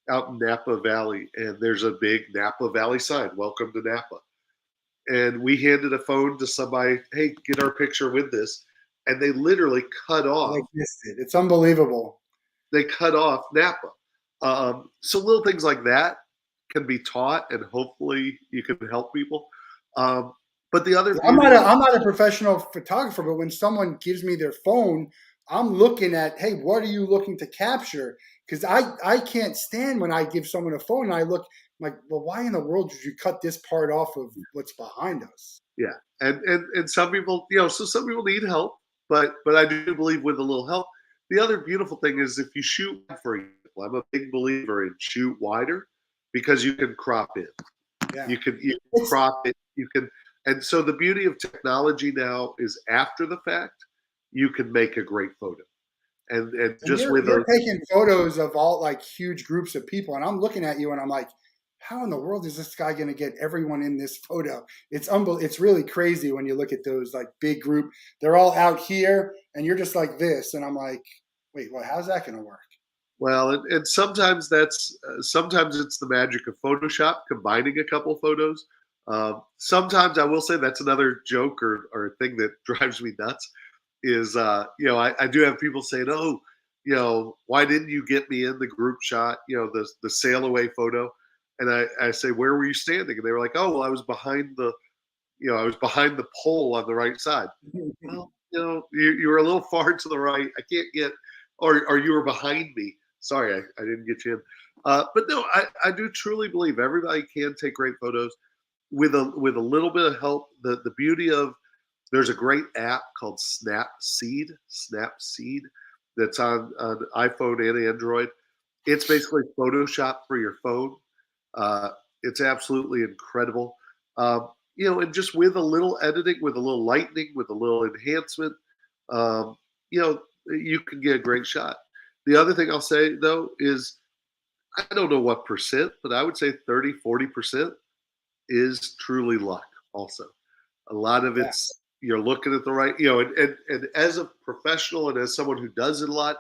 out in Napa Valley, and there's a big Napa Valley sign, "Welcome to Napa." And we handed a phone to somebody, "Hey, get our picture with this," and they literally cut They off. missed it. It's unbelievable. They cut off Napa. So little things like that can be taught, and hopefully you can help people. Um, but the other Yeah, I'm beauty not a of I'm not a professional photographer, but when someone gives me their phone, I'm looking at, hey, what are you looking to capture? Because I can't stand when I give someone a phone and I look I'm like, well, why in the world did you cut this part off of what's behind us? Yeah, and some people, so some people need help, but I do believe with a little help. The other beautiful thing is if you shoot, for example, I'm a big believer in shoot wider because you can crop it. Yeah. You can It's crop it. And so the beauty of technology now is after the fact, you can make a great photo. And and just you're with you're a taking photos of all like huge groups of people, and I'm looking at you and I'm like, how in the world is this guy going to get everyone in this photo? It's really crazy when you look at those like big group. They're all out here, and you're just like this, and I'm like, wait, well, how's that going to work? well, and sometimes sometimes it's the magic of Photoshop combining a couple photos. Sometimes I will say that's another joke or thing that drives me nuts is I do have people saying, oh, why didn't you get me in the group shot, the sail away photo? And I say, where were you standing? And they were like, oh, well, I was behind the pole on the right side. Well, you were a little far to the right. I can't get, or you were behind me. Sorry, I didn't get you in. But no, I do truly believe everybody can take great photos with a little bit of help. The beauty of there's a great app called Snapseed. Snapseed. that's on iPhone and Android. It's basically Photoshop for your phone. Uh, it's absolutely incredible. And just with a little editing, with a little lightening, with a little enhancement, um, you can get a great shot. The other thing I'll say though is I don't know what percent, but I would say 30, 40% is truly luck also. A lot of Yeah. it's you're looking at the right, and as a professional and as someone who does it a lot,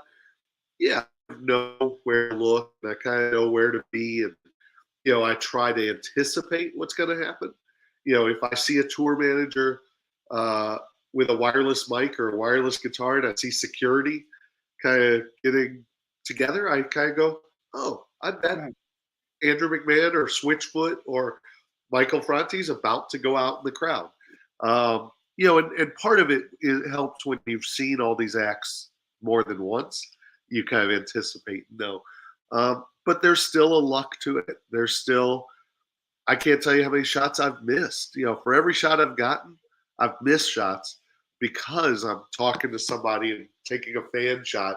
yeah, I know where to look and I kind of know where to be. And, I try to anticipate what's going to happen. If I see a tour manager uh, with a wireless mic or a wireless guitar and I see security kind of getting together, I kind of go, oh, I bet Right. Andrew McMahon or Switchfoot or Michael Franti's about to go out in the crowd. And part of it helps when you've seen all these acts more than once. You kind of anticipate and know. But there's still a luck to it. There's still, I can't tell you how many shots I've missed. For every shot I've gotten, I've missed shots because I'm talking to somebody and taking a fan shot.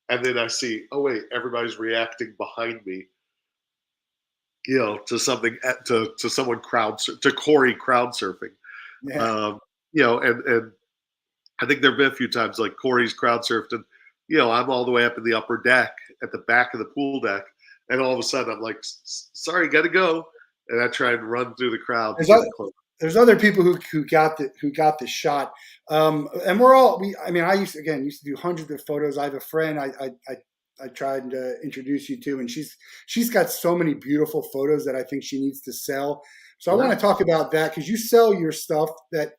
And then I see, oh, wait, everybody's reacting behind me to something to someone to Corey crowd surfing. Yeah. And I think there've been a few times like Corey's crowd surfed, and I'm all the way up in the upper deck at the back of the pool deck, and all of a sudden I'm like, sorry, got to go, and I try and run through the crowd to There's get other, it close. there's other people who got the shot, and we're all. I mean, I used to do hundreds of photos. I have a friend I tried to introduce you to, and she's got so many beautiful photos that I think she needs to sell. So I want Right. to talk about that because you sell your stuff that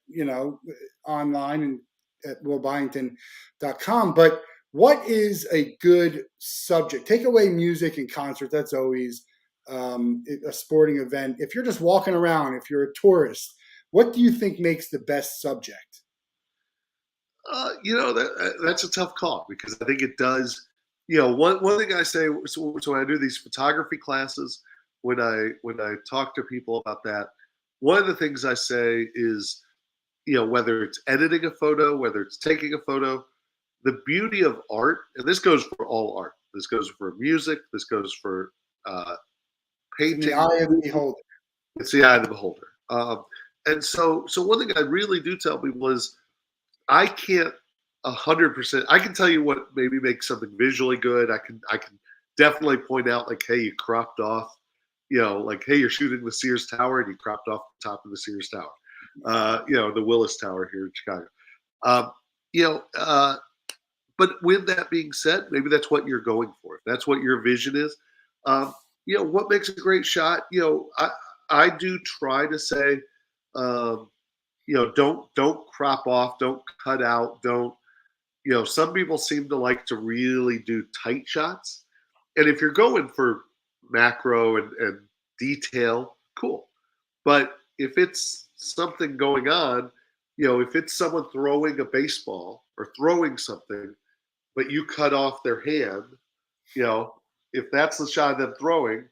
online and at willbyington.com. But what is a good subject? Take away music and concerts. That's always a sporting event. If you're just walking around, if you're a tourist, what do you think makes the best subject? That's a tough call because I think it does. One thing I say so when I do these photography classes, when I talk to people about that, one of the things I say is, whether it's editing a photo, whether it's taking a photo, the beauty of art, and this goes for all art. This goes for music. This goes for uh, It's in the painting. eye of the beholder. It's the eye of the beholder. And so one thing I really do tell people is I can't 100%. I can tell you what maybe makes something visually good. I can definitely point out like, hey, you cropped off, like, hey, you're shooting the Sears Tower and you cropped off the top of the Sears Tower, the Willis Tower here in Chicago. Um, you know, uh, but with that being said, maybe that's what you're going for. If that's what your vision is, um, what makes a great shot? I do try to say, um, don't crop off, don't cut out, don't. Some people seem to like to really do tight shots, and if you're going for macro and detail, cool. But if it's something going on, if it's someone throwing a baseball or throwing something but you cut off their hand, you know, if that's the shot of them throwing,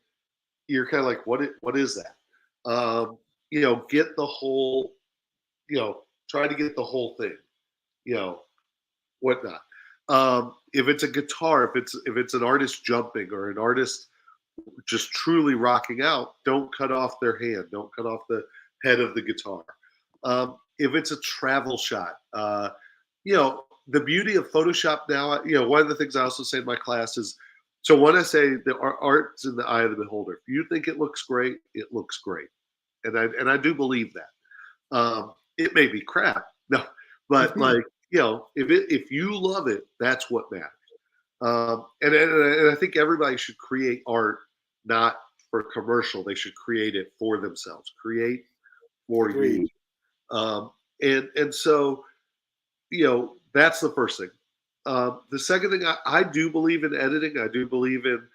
you're kind of like, what is that? Get the whole, try to get the whole thing, you know, whatnot. If it's a guitar, if it's an artist jumping or an artist just truly rocking out, don't cut off their hand, don't cut off the head of the guitar. If it's a travel shot, the beauty of Photoshop now, one of the things I also say in my class is, so when I say the art's in the eye of the beholder, if you think it looks great, it looks great, and I do believe that. It may be crap, no, but like if you love it, that's what matters. And I think everybody should create art not for commercial; they should create it for themselves, create for Agreed. you. And so that's the first thing. The second thing, I do believe in editing. I do believe in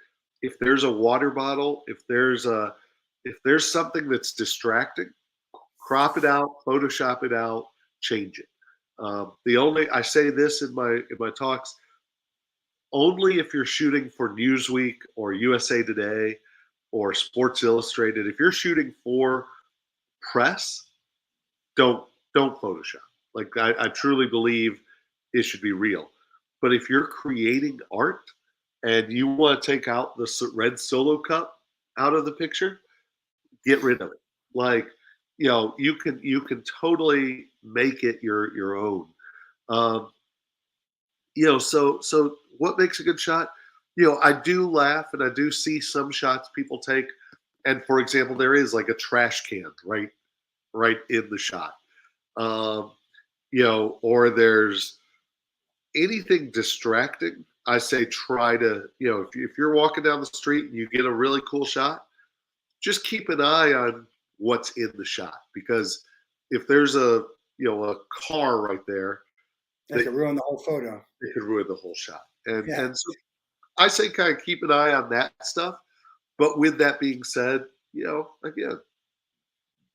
if there's a water bottle, if there's something that's distracting, crop it out, Photoshop it out, change it. The only I say this in my talks, only if you're shooting for Newsweek or USA Today or Sports Illustrated. If you're shooting for press, don't don't Photoshop. Like I truly believe it should be real. But if you're creating art and you want to take out the red Solo cup out of the picture, get rid of it. Like, you can totally make it your own. Um, so what makes a good shot? I do laugh and I do see some shots people take, and for example, there is like a trash can right in the shot. Um, or there's anything distracting. I say try to, if you're walking down the street and you get a really cool shot, just keep an eye on what's in the shot, because if there's a car right there, That that could ruin the whole photo. it could ruin the whole shot. And Yeah. and so I say kind of keep an eye on that stuff. But with that being said, again,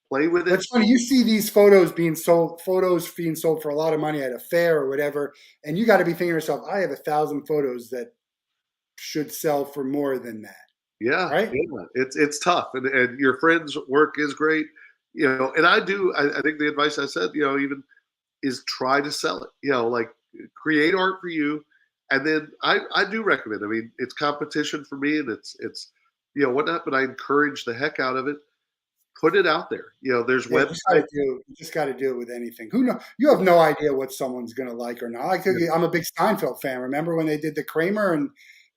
play with But it. it's funny, you see these photos being sold for a lot of money at a fair or whatever, and you got to be thinking to yourself, I have 1,000 photos that should sell for more than that, Yeah, right? yeah. It's tough, and your friend's work is great. And I think the advice I said, even is try to sell it. Like create art for you, and then I do recommend. I mean, it's competition for me, and it's whatnot. But I encourage the heck out of it. Put it out there. There's Yeah, websites. you just got to do it with anything. Who know? You have no idea what someone's going to like or not. I'm a big Steinfeld fan. Remember when they did the Kramer and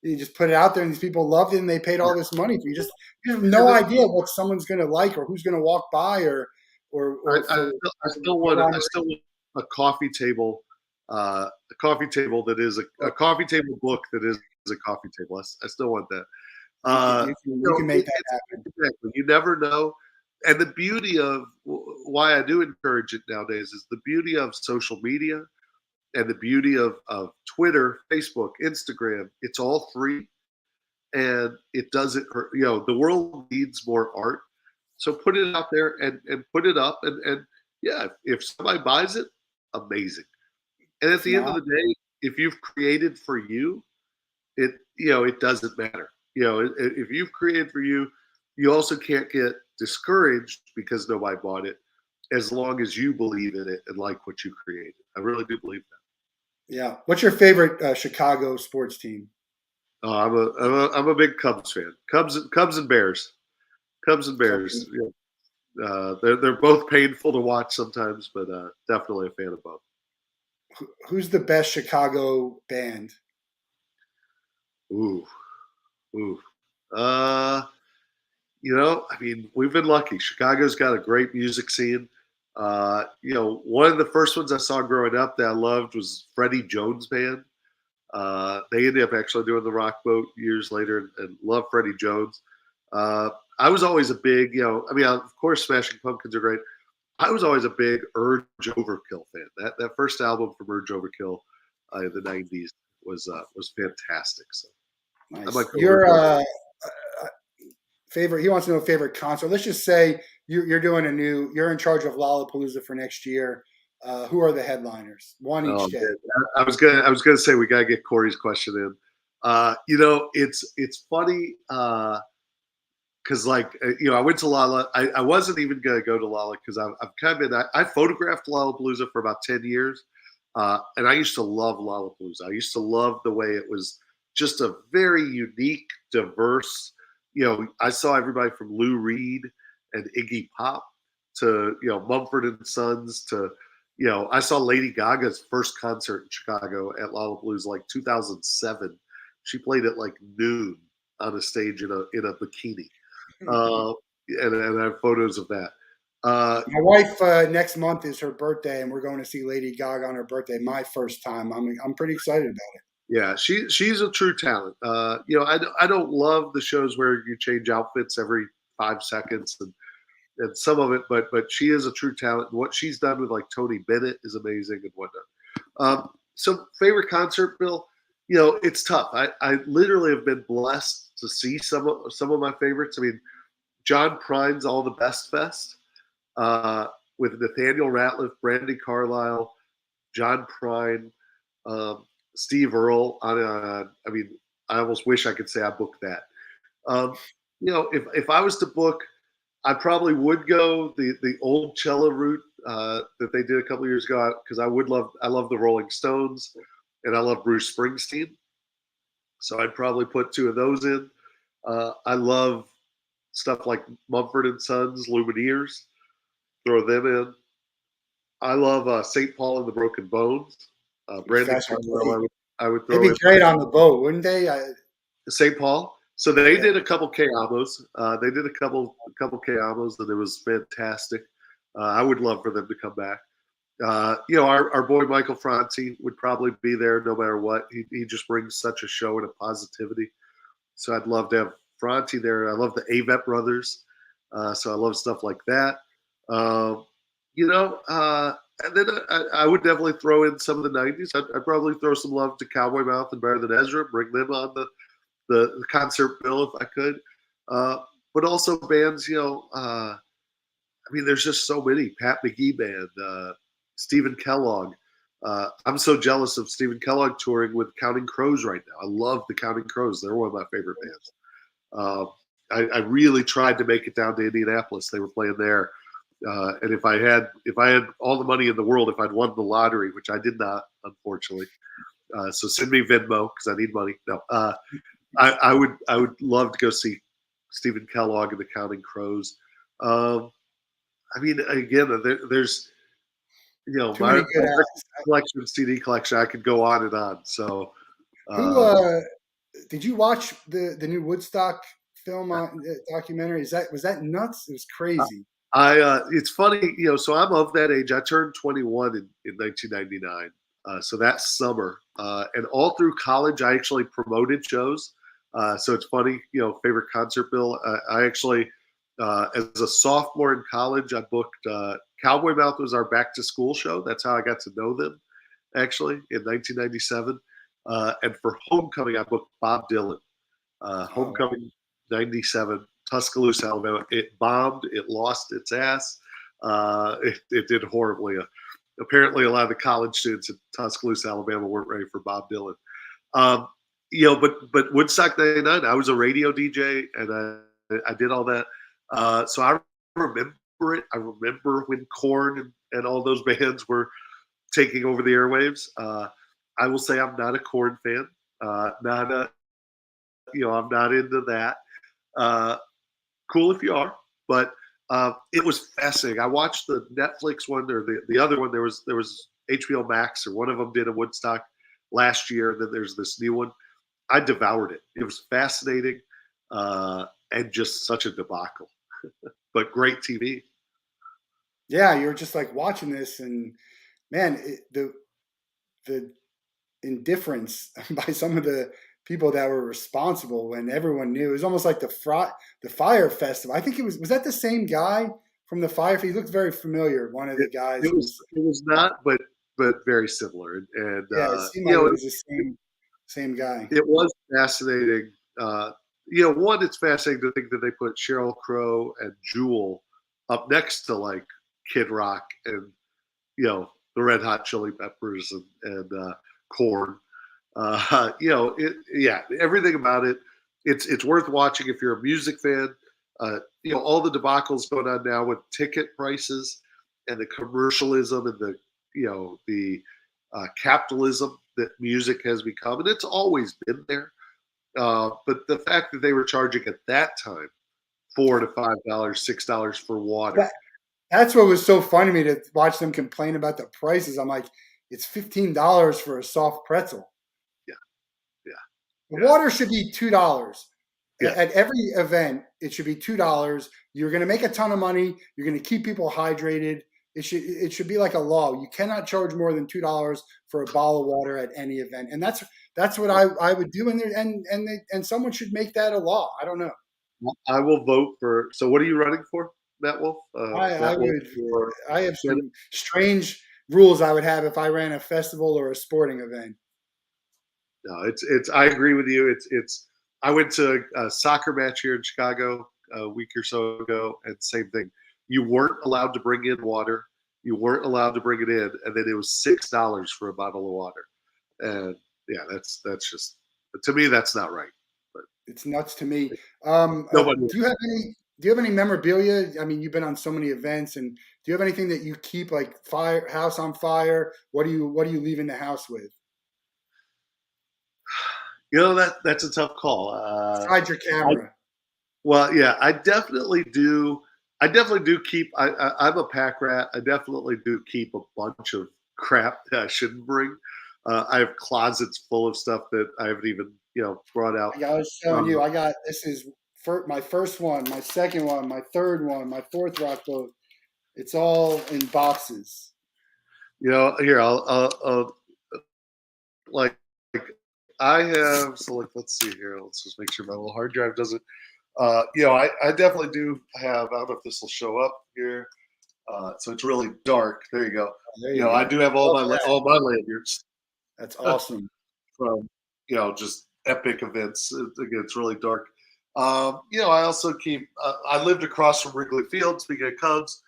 you just put it out there and these people loved it and they paid all this money for you? You have And no then idea what someone's going to like or who's going to walk by or I for still what want on. I still want a coffee table that is a coffee table book that is a coffee table. I still want that. You can make that It's happen. exactly. You never know. And the beauty of why I do encourage it nowadays is the beauty of social media and the beauty of Twitter, Facebook, Instagram. It's all free and it doesn't hurt. The world needs more art. So put it out there and put it up. And yeah, if somebody buys it, amazing. And at If the end of not, the day, if you've created for you, it doesn't matter. If you've created for you, you also can't get discouraged because nobody bought it, as long as you believe in it and like what you created. I really do believe that. yeah. What's your favorite Chicago sports team? I'm a big Cubs fan. Cubs and Bears. Cubs and Bears. They're both painful to watch sometimes, but definitely a fan of both. Who's the best Chicago band? Ooh, ooh. Uh, I mean, we've been lucky. Chicago's got a great music scene. One of the first ones I saw growing up that I loved was Freddie Jones Band. They ended up actually doing the Rock Boat years later, and love Freddie Jones. Uh, I was always a big, I mean, of course, Smashing Pumpkins are great. I was always a big Urge Overkill fan. That first album from Urge Overkill in the '90s was fantastic. So I Nice. might go Urge Your Overkill. favorite. He wants to know favorite concert. Let's just say you're doing you're in charge of Lollapalooza for next year. Who are the headliners? One Oh each day. man, I was gonna say we gotta get Corey's question in. It's funny because I went to Lala. I wasn't even gonna go to Lala because I've kind of been I photographed Lollapalooza for about 10 years, and I used to love Lollapalooza. I used to love the way it was just a very unique, diverse. I saw everybody from Lou Reed and Iggy Pop to Mumford and Sons to I saw Lady Gaga's first concert in Chicago at Lollapalooza like 2007. She played at like noon on a stage in a bikini, uh, and I have photos of that. My wife next month is her birthday, and we're going to see Lady Gaga on her birthday. My first time. I'm pretty excited about Yeah, she's a true talent. I don't love the shows where you change outfits every 5 seconds and some of it, but she is a true talent. And what she's done with like Tony Bennett is amazing and whatnot. So favorite concert, Bill? It's tough. I literally have been blessed to see some of my favorites. I mean, John Prine's All the Best Fest uh, with Nathaniel Ratliff, Brandy Carlisle, John Prine, um, Steve Earle. I mean, I almost wish I could say I booked that. Um, if I was to book, I probably would go the old cello route that they did a couple years ago because I love the Rolling Stones, and I love Bruce Springsteen. So I'd probably put two of those in. I love stuff like Mumford and Sons, Lumineers. Throw them in. I love St. Paul and the Broken Bones. If Brandon that's your Carlisle, plate, I would they'd throw be in great on the boat, wouldn't they? St. Paul. So they Yeah. did a couple K-Amos. They did a couple K-Amos, and it was fantastic. I would love for them to come back. Our boy Michael Franti would probably be there no matter what. He just brings such a show and a positivity. So I'd love to have Franti there. I love the Avett brothers. So I love stuff like that. Um, and then I would definitely throw in some of the 90s. I'd probably throw some love to Cowboy Mouth and Better Than Ezra, bring them on the concert bill if I could. But also bands, there's just so many. Pat McGee Band, Stephen Kellogg. I'm so jealous of Stephen Kellogg touring with Counting Crows right now. I love the Counting Crows. They're one of my favorite bands. I really tried to make it down to Indianapolis. They were playing there, and if I had all the money in the world, if I'd won the lottery, which I did not, unfortunately. So send me Venmo because I need money. No, I would love to go see Stephen Kellogg and the Counting Crows. Again, there's Too my many good acts. collection, CD collection. I could go on and on. So Who uh, did you watch the new Woodstock film on documentary? Was that nuts? It was crazy. it's funny, so I'm of that age. I turned 21 in 1999. So that summer, and all through college, I actually promoted shows. So it's funny, favorite concert bill. I actually, as a sophomore in college, I booked Cowboy Mouth was our back to school show. That's how I got to know them, actually, in 1997. And for homecoming, I booked Bob Dylan. Oh, wow. Homecoming 97, Tuscaloosa, Alabama. It bombed. It lost its ass. It did horribly. Apparently, a lot of the college students in Tuscaloosa, Alabama, weren't ready for Bob Dylan. Um, but Woodstock '99, I was a radio DJ and I did all that. So I remember it. I remember when Korn and all those bands were taking over the airwaves. I will say I'm not a Korn fan. Not a, I'm not into that. Uh, cool if you are, but it was fascinating. I watched the Netflix one or the other one. There was HBO Max or one of them did a Woodstock last year, and then there's this new one. I devoured it. It was fascinating and just such a debacle, but great TV. Yeah, you're just like watching this, and man, the indifference by some of the people that were responsible when everyone knew. It was almost like the Fire Festival. I think was that the same guy from the Fire? He looked very familiar. One of the It, guys it who was was, it was not, but very similar, and yeah, it seemed like it was the same guy. it was fascinating. One, it's fascinating to think that they put Sheryl Crow and Jewel up next to like Kid Rock and the Red Hot Chili Peppers and Korn. Everything about it. It's worth watching if you're a music fan. All the debacles going on now with ticket prices and the commercialism and the capitalism that music has become, and it's always been there. But the fact that they were charging at that time $4 to $5, $6 for water. That, that's what was so funny to me to watch them complain about the prices. I'm like, it's $15 for a soft pretzel. Yeah, yeah, The yeah, water should be $2. yeah. At every event, it should be $2. You're going to make a ton of money. You're going to keep people hydrated. It should be like a law. You cannot charge more than $2 for a bottle of water at any event, and that's what I would do. And someone should make that a law. I don't know. I will vote for. So, what are you running for, Matt Wolff? I Matt Wolff would. for I have Senate? some strange rules I would have if I ran a festival or a sporting event. No, it's. I agree with you. It's. I went to a soccer match here in Chicago a week or so ago, and same thing. You weren't allowed to bring in water. You weren't allowed to bring it in, and then it was $6 for a bottle of water. And yeah, that's just to me that's not right. But It's nuts to me. nobody. Do you have any memorabilia? I mean, you've been on so many events, and do you have anything that you keep like fire house on fire? What do you leave in the house with? That's a tough call. Besides your I, camera. well, yeah, I definitely do. I definitely do keep. I'm a pack rat. I definitely do keep a bunch of crap that I shouldn't bring. I have closets full of stuff that I haven't even brought out. I was showing you. Um, I got this is my first one, my second one, my third one, my fourth rock boat. It's all in boxes. Here I'll like I have. So like, let's see here. Let's just make sure my little hard drive doesn't. I definitely do have. I don't know if this will show up here. So it's really dark. There you go. Oh, there you I go. do have Love that. all my lanyards That's awesome. from just epic events. Again, it's really dark. I also keep. I lived across from Wrigley Field. Speaking of Cubs,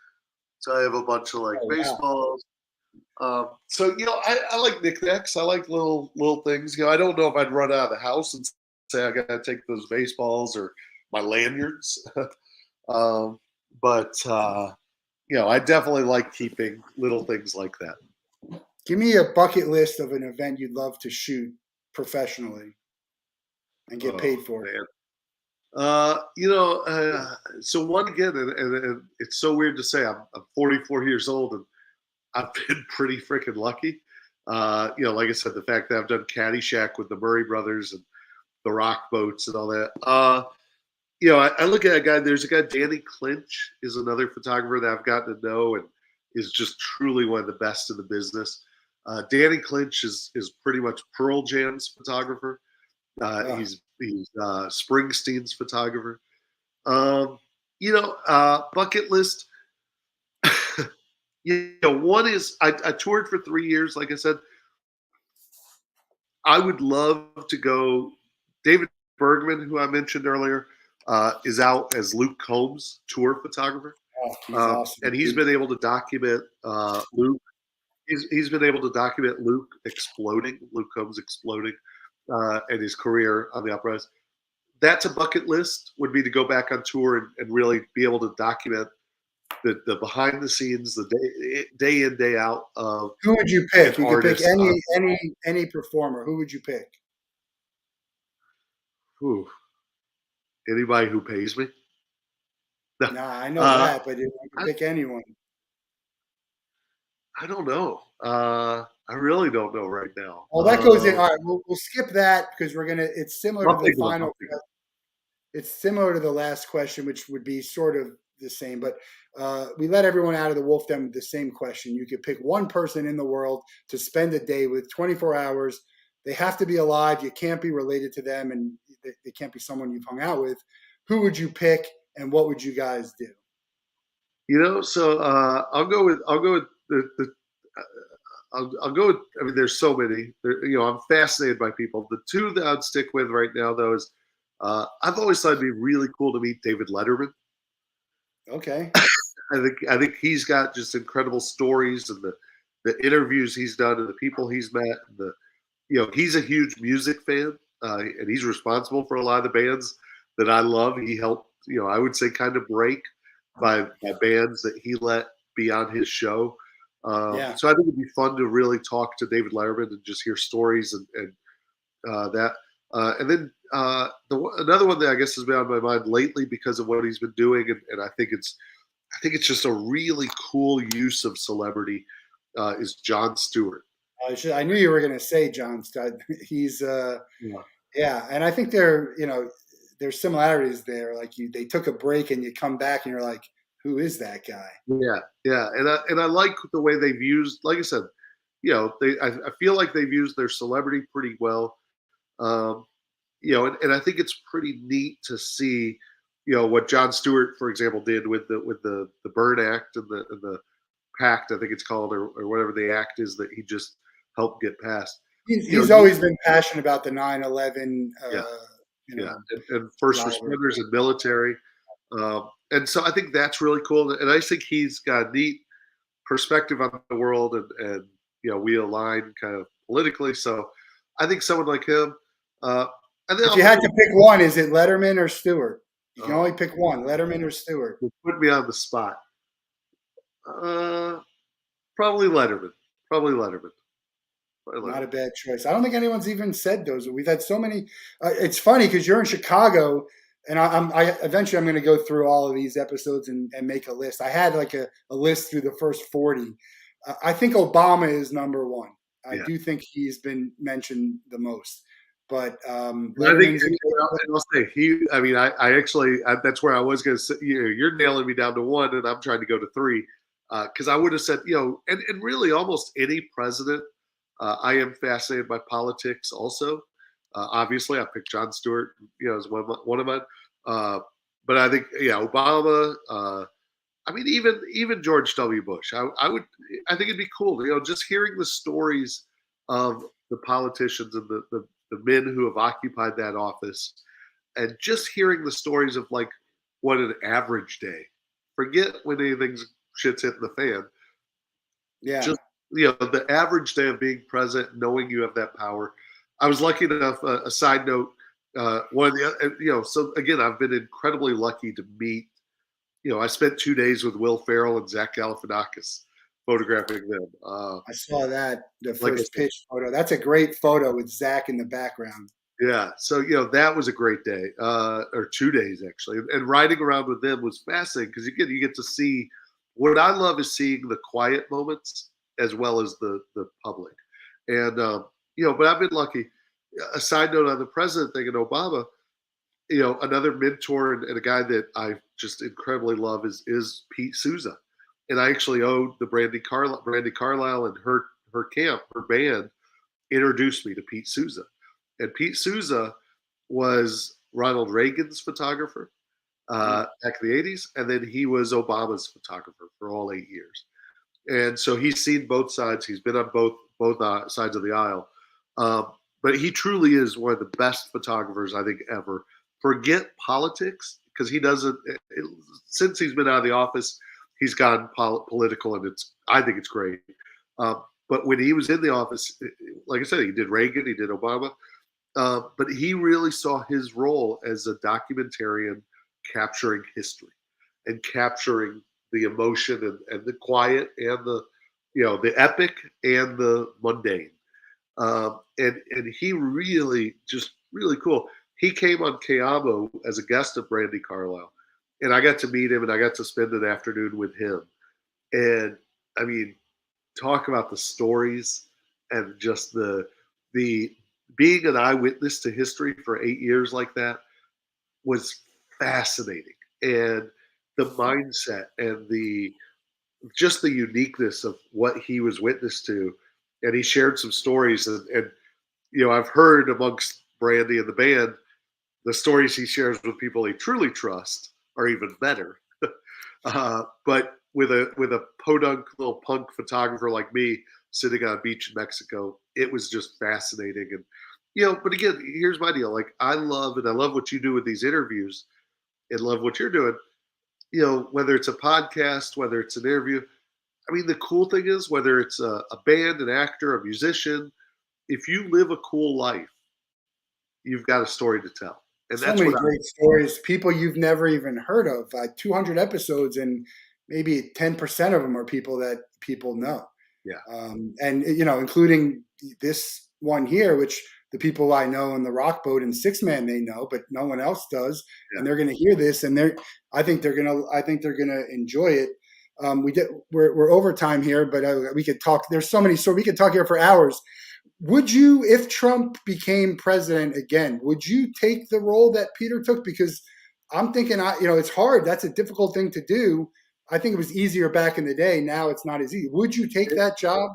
so I have a bunch of like Oh wow. baseballs. I like knickknacks. I like little things. I don't know if I'd run out of the house and say I got to take those baseballs or my lanyards. um, but I definitely like keeping little things like that. Give me a bucket list of an event you'd love to shoot professionally and get Oh paid for it. man. So one again, and it's so weird to say. I'm 44 years old, and I've been pretty freaking lucky. Like I said, the fact that I've done Caddyshack with the Murray brothers and the rock boats and all that. I look at a guy. There's a guy, Danny Clinch, is another photographer that I've gotten to know and is just truly one of the best in the business. Danny Clinch is pretty much Pearl Jam's photographer. Oh, He's Springsteen's photographer. Bucket list. One is I toured for 3 years. Like I said, I would love to go. David Bergman, who I mentioned earlier, is out as Luke Combs' tour photographer, oh, he's and awesome. he's been able to document Luke. He's been able to document Luke Combs exploding, and his career on the uprise. That's a bucket list. Would be to go back on tour and really be able to document the behind the scenes, the day in day out of Who would you an pick? You could pick artist. any performer. Who would you pick? Whew, anybody who pays me. No, Nah, I know uh, that, but if you could I, pick anyone. I don't know. I really don't know right now. Well, that goes in. All right, we'll skip that because we're gonna. It's similar to I'll the think about it. final. It's similar to the last question, which would be sort of the same, but we let everyone out of the Wolf Den with the same question. You could pick one person in the world to spend a day with, 24 hours. They have to be alive. You can't be related to them, and they can't be someone you've hung out with. Who would you pick, and what would you guys do? So I'll go with the I'll go with. I mean, there's so many. I'm fascinated by people. The two that I'd stick with right now, though, is I've always thought it'd be really cool to meet David Letterman. Okay. I think he's got just incredible stories and the interviews he's done and the people he's met. And he's a huge music fan, and he's responsible for a lot of the bands that I love. He helped, I would say, kind of break by bands that he let be on his show. Yeah. So I think it'd be fun to really talk to David Letterman and just hear stories and that. And then another one that I guess has been on my mind lately because of what he's been doing, and I think it's just a really cool use of celebrity is Jon Stewart. I knew you were going to say John Stud. He's Yeah. yeah, and I think there's similarities there. Like they took a break and you come back and you're like, who is that guy? Yeah, and I like the way they've used. Like I said, I feel like they've used their celebrity pretty well. Um, and I think it's pretty neat to see, what Jon Stewart, for example, did with the Burn Act and the Pact, I think it's called, or whatever the act is that he just helped get passed. He's always been passionate about the 9/11, Yeah, you yeah, know, and first driver. responders and military, and so I think that's really cool. And I think he's got a neat perspective on the world, and we align kind of politically. So I think someone like him, uh, and then If you had to pick one, is it Letterman or Stewart? You can only oh, pick one, Letterman or Stewart. put me on the spot. Uh, probably Letterman. Probably Letterman. Probably Not learn. a bad choice. I don't think anyone's even said those. We've had so many. It's funny because you're in Chicago, and I eventually I'm going to go through all of these episodes and make a list. I had like a list through the first 40. I think Obama is number one. I Yeah. do think he's been mentioned the most, but And I think, Letterman's a great. and I'll say I mean, I actually, that's where I was going to say, you're nailing me down to one, and I'm trying to go to three. Because I would have said, and really almost any president, I am fascinated by politics also. Obviously, I picked John Stewart, as one of mine. Uh, but I think, yeah, Obama. I mean, even George W. Bush. I think it'd be cool, just hearing the stories of the politicians and the men who have occupied that office, and just hearing the stories of like what an average day. Forget when anything's shit's hitting the fan. Yeah, Just the average day of being president, knowing you have that power. I was lucky enough. A side note, one of the so again, I've been incredibly lucky to meet. I spent 2 days with Will Ferrell and Zach Galifianakis photographing them. I saw that the Like I first said, pitch photo. That's a great photo with Zach in the background. yeah. So that was a great day, or 2 days actually, and riding around with them was fascinating because you get to see. What I love is seeing the quiet moments as well as the public, and But I've been lucky. A side note on the president thing and Obama, another mentor and a guy that I just incredibly love is Pete Souza, and I actually owe the Brandy Carlisle and her camp, her band, introduced me to Pete Souza, and Pete Souza was Ronald Reagan's photographer back in the '80s, and then he was Obama's photographer for all 8 years, and so he's seen both sides. He's been on both sides of the aisle. But he truly is one of the best photographers I think ever. Forget politics because he doesn't. Since he's been out of the office, he's gone political, and I think it's great. But when he was in the office, like I said, he did Reagan, he did Obama, but he really saw his role as a documentarian capturing history and capturing the emotion and the quiet and the epic and the mundane. And he really just really cool. He came on Keamo as a guest of Brandy Carlisle, and I got to meet him and I got to spend an afternoon with him. And I mean, talk about the stories and just the being an eyewitness to history for 8 years like that was fascinating. And the mindset and the just the uniqueness of what he was witness to. And he shared some stories, and I've heard amongst Brandy and the band the stories he shares with people he truly trusts are even better. But with a podunk little punk photographer like me sitting on a beach in Mexico, it was just fascinating. And but again, here's my deal. Like I love what you do with these interviews, and love what you're doing. Whether it's a podcast, whether it's an interview. I mean, the cool thing is whether it's a band, an actor, a musician, if you live a cool life, you've got a story to tell, and So that's many what great stories, people you've never even heard of. 200 episodes, and maybe 10% of them are people that people know. yeah, And including this one here, which the people I know in the Rock Boat and Sixthman they know, but no one else does, yeah. and they're going to hear this, and I think they're gonna enjoy it. We're overtime here, but we could talk. There's so many, so we could talk here for hours. Would you, if Trump became president again, would you take the role that Peter took? Because I'm thinking, it's hard. That's a difficult thing to do. I think it was easier back in the day. Now it's not as easy. Would you take It, that job?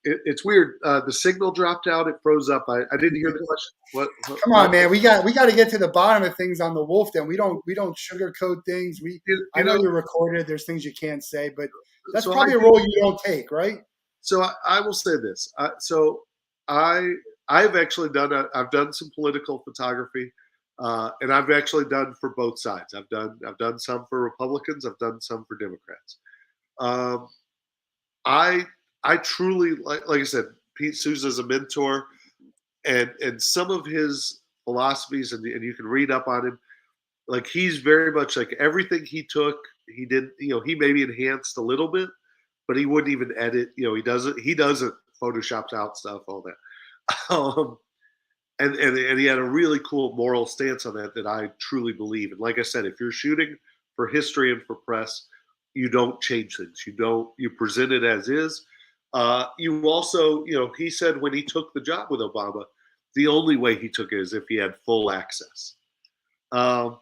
it's weird. The signal dropped out. It froze up. I didn't hear the question. Come on, man. We got to get to the bottom of things on the Wolff. Then we don't sugarcoat things. You, I you know know, you're recorded. There's things you can't say, but that's so I probably a role you don't take, right? so I will say this. I I've actually I've done some political photography, and I've actually done for both sides. I've done some for Republicans. I've done some for Democrats. Um, I I truly like I said, Pete Souza is a mentor, and some of his philosophies, and you can read up on him. Like he's very much like everything he took, he did. He maybe enhanced a little bit, but he wouldn't even edit. He doesn't photoshops out stuff, all that. Um, and he had a really cool moral stance on that I truly believe. And like I said, if you're shooting for history and for press, you don't change things. You present it as is. You also, he said when he took the job with Obama, the only way he took it is if he had full access. Um,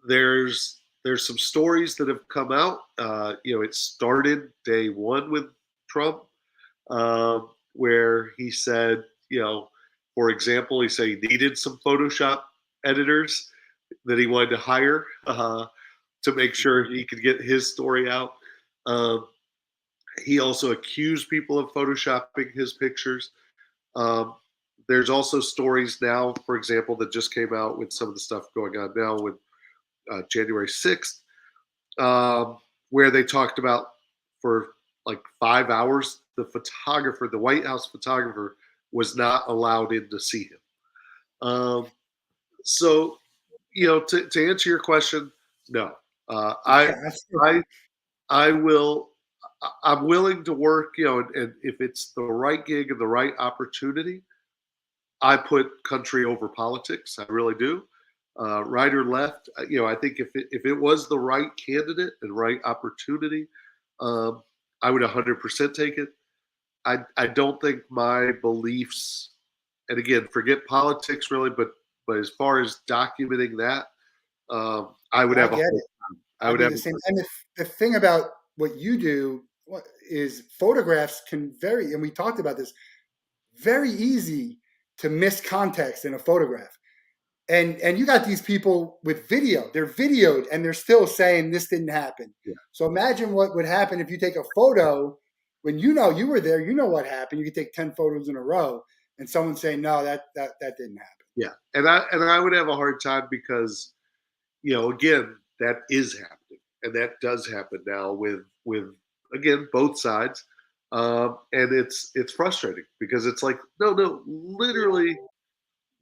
there's some stories that have come out. It started day one with Trump, where he said, for example, he said he needed some Photoshop editors that he wanted to hire to make sure he could get his story out. Um, he also accused people of photoshopping his pictures. Um, there's also stories now, for example, that just came out with some of the stuff going on now with January 6th, where they talked about for like 5 hours, the White House photographer, was not allowed in to see him. So, to answer your question, no. Yeah, that's true. I I will. I'm willing to work, and if it's the right gig and the right opportunity, I put country over politics. I really do. Right or left, I think if it was the right candidate and right opportunity, um, I would 100% take it. I don't think my beliefs, and again, forget politics really, but as far as documenting that, I would I have a get hard it. time. I I'd would be have the a same. hard And the thing about what you do is photographs can very, and we talked about this, very easy to miss context in a photograph. And you got these people with video. They're videoed and they're still saying this didn't happen. yeah. So imagine what would happen if you take a photo when you know you were there, you know what happened. You could take 10 photos in a row and someone say, no, that didn't happen. Yeah, and I would have a hard time because again, that is happening, and that does happen now with again both sides, and it's frustrating because it's like no, literally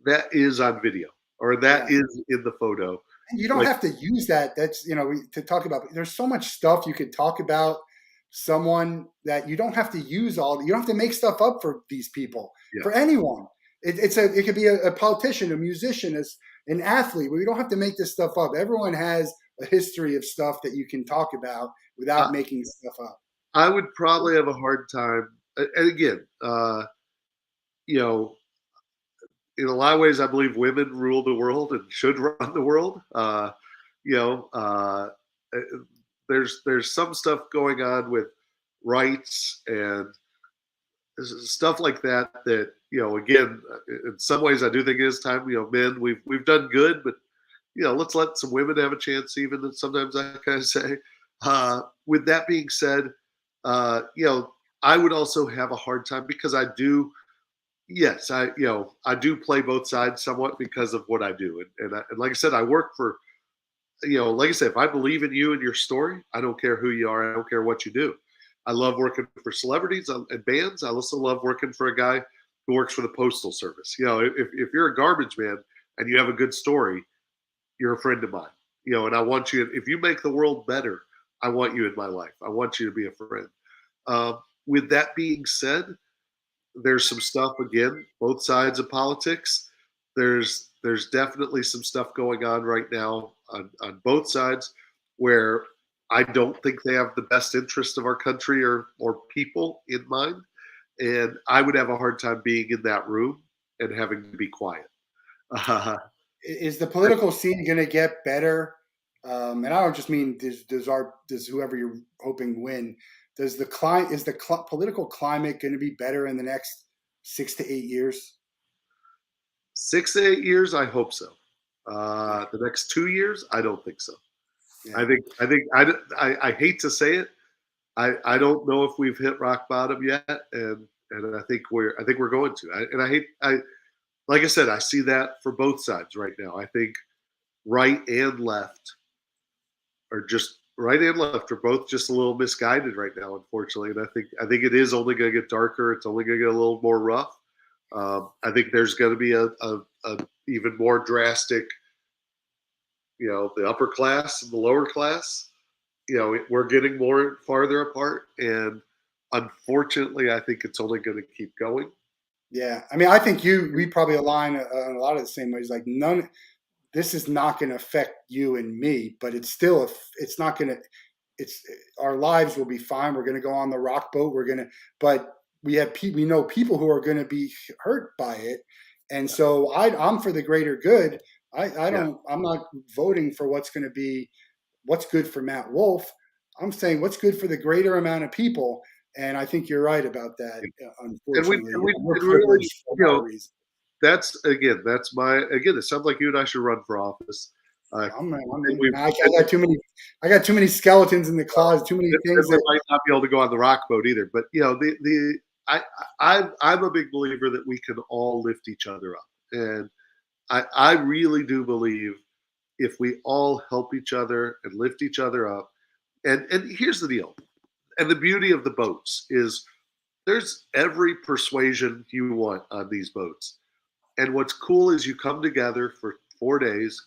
that is on video or that Yeah. is in the photo. And you don't Like have to use that. That's, to talk about. There's so much stuff you could talk about someone that you don't have to use you don't have to make stuff up for these people, yeah, for anyone. It could be a politician, a musician, as an athlete. We don't have to make this stuff up. Everyone has a history of stuff that you can talk about I, without making stuff up. I would probably have a hard time. And again, you know, in a lot of ways, I believe women rule the world and should run the world. You know, uh, there's some stuff going on with rights and stuff like that. That again, in some ways, I do think it is time. Men, we've done good, but let's let some women have a chance. Even sometimes I kind of say. With that being said, I would also have a hard time because I do. Yes, I do play both sides somewhat because of what I do, and like I said, I work for like I said, if I believe in you and your story, I don't care who you are, I don't care what you do. I love working for celebrities and bands. I also love working for a guy who works for the postal service. If you're a garbage man and you have a good story, you're a friend of mine. And I want you. If you make the world better, I want you in my life. I want you to be a friend. With that being said, there's some stuff again, both sides of politics. There's definitely some stuff going on right now on both sides where I don't think they have the best interest of our country or people in mind. And I would have a hard time being in that room and having to be quiet. Uh, Is the political scene going to get better? And I don't just mean does whoever you're hoping win. Does the climate is the political climate going to be better in the next 6 to 8 years? 6 to 8 years, I hope so. The next 2 years, I don't think so. Yeah. I hate to say it. I don't know if we've hit rock bottom yet, and I think we're going to. Like I said, I see that for both sides right now. I think right and left are both just a little misguided right now, unfortunately. And I think it is only going to get darker. It's only going to get a little more rough. I think there's going to be a even more drastic, the upper class and the lower class. We're getting more farther apart, and Unfortunately, I think it's only going to keep going. Yeah, I mean, I think we probably align on a lot of the same ways. Like none, this is not going to affect you and me, but it's still, it's not going to, it's our lives will be fine. We're going to go on the rock boat. We're going to, but we know people who are going to be hurt by it, and Yeah, so I'm for the greater good. I yeah, don't. I'm not voting for what's going to be what's good for Matt Wolff. I'm saying what's good for the greater amount of people, and I think you're right about that. yeah. Unfortunately, we're and really, privileged for you that know, reason. that's my again. It sounds like you and I should run for office. I'm And in. we've I and, got too many. I got too many skeletons in the closet. Too many and things we that. might not be able to go on the rock boat either. But the I I'm a big believer that we can all lift each other up, and I really do believe if we all help each other and lift each other up. And here's the deal. And the beauty of the boats is there's every persuasion you want on these boats. And what's cool is you come together for 4 days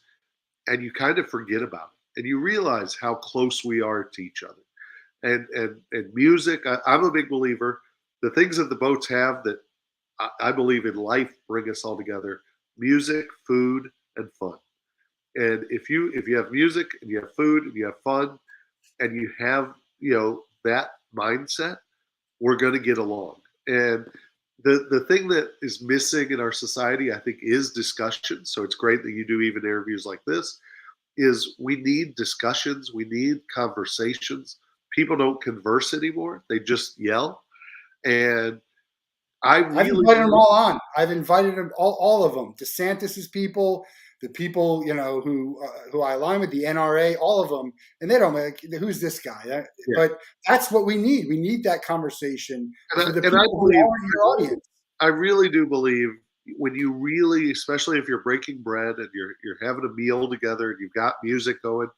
and you kind of forget about it. And you realize how close we are to each other. And music, I'm a big believer. The things that the boats have that I believe in life bring us all together: music, food, and fun. And if you have music and you have food and you have fun and you have that mindset, we're going to get along. And the thing that is missing in our society, I think, is discussion. So it's great that you do even interviews like this. Is we need discussions, we need conversations. People don't converse anymore; they just yell. And I I've really invited them all on. I've invited them all of them. DeSantis's people, the people who I align with, the NRA, all of them, and they don't like who's this guy. yeah. But that's what we need. We need that conversation for the And I people who believe aren't your audience. I really do believe when you really, especially if you're breaking bread and you're having a meal together and you've got music going,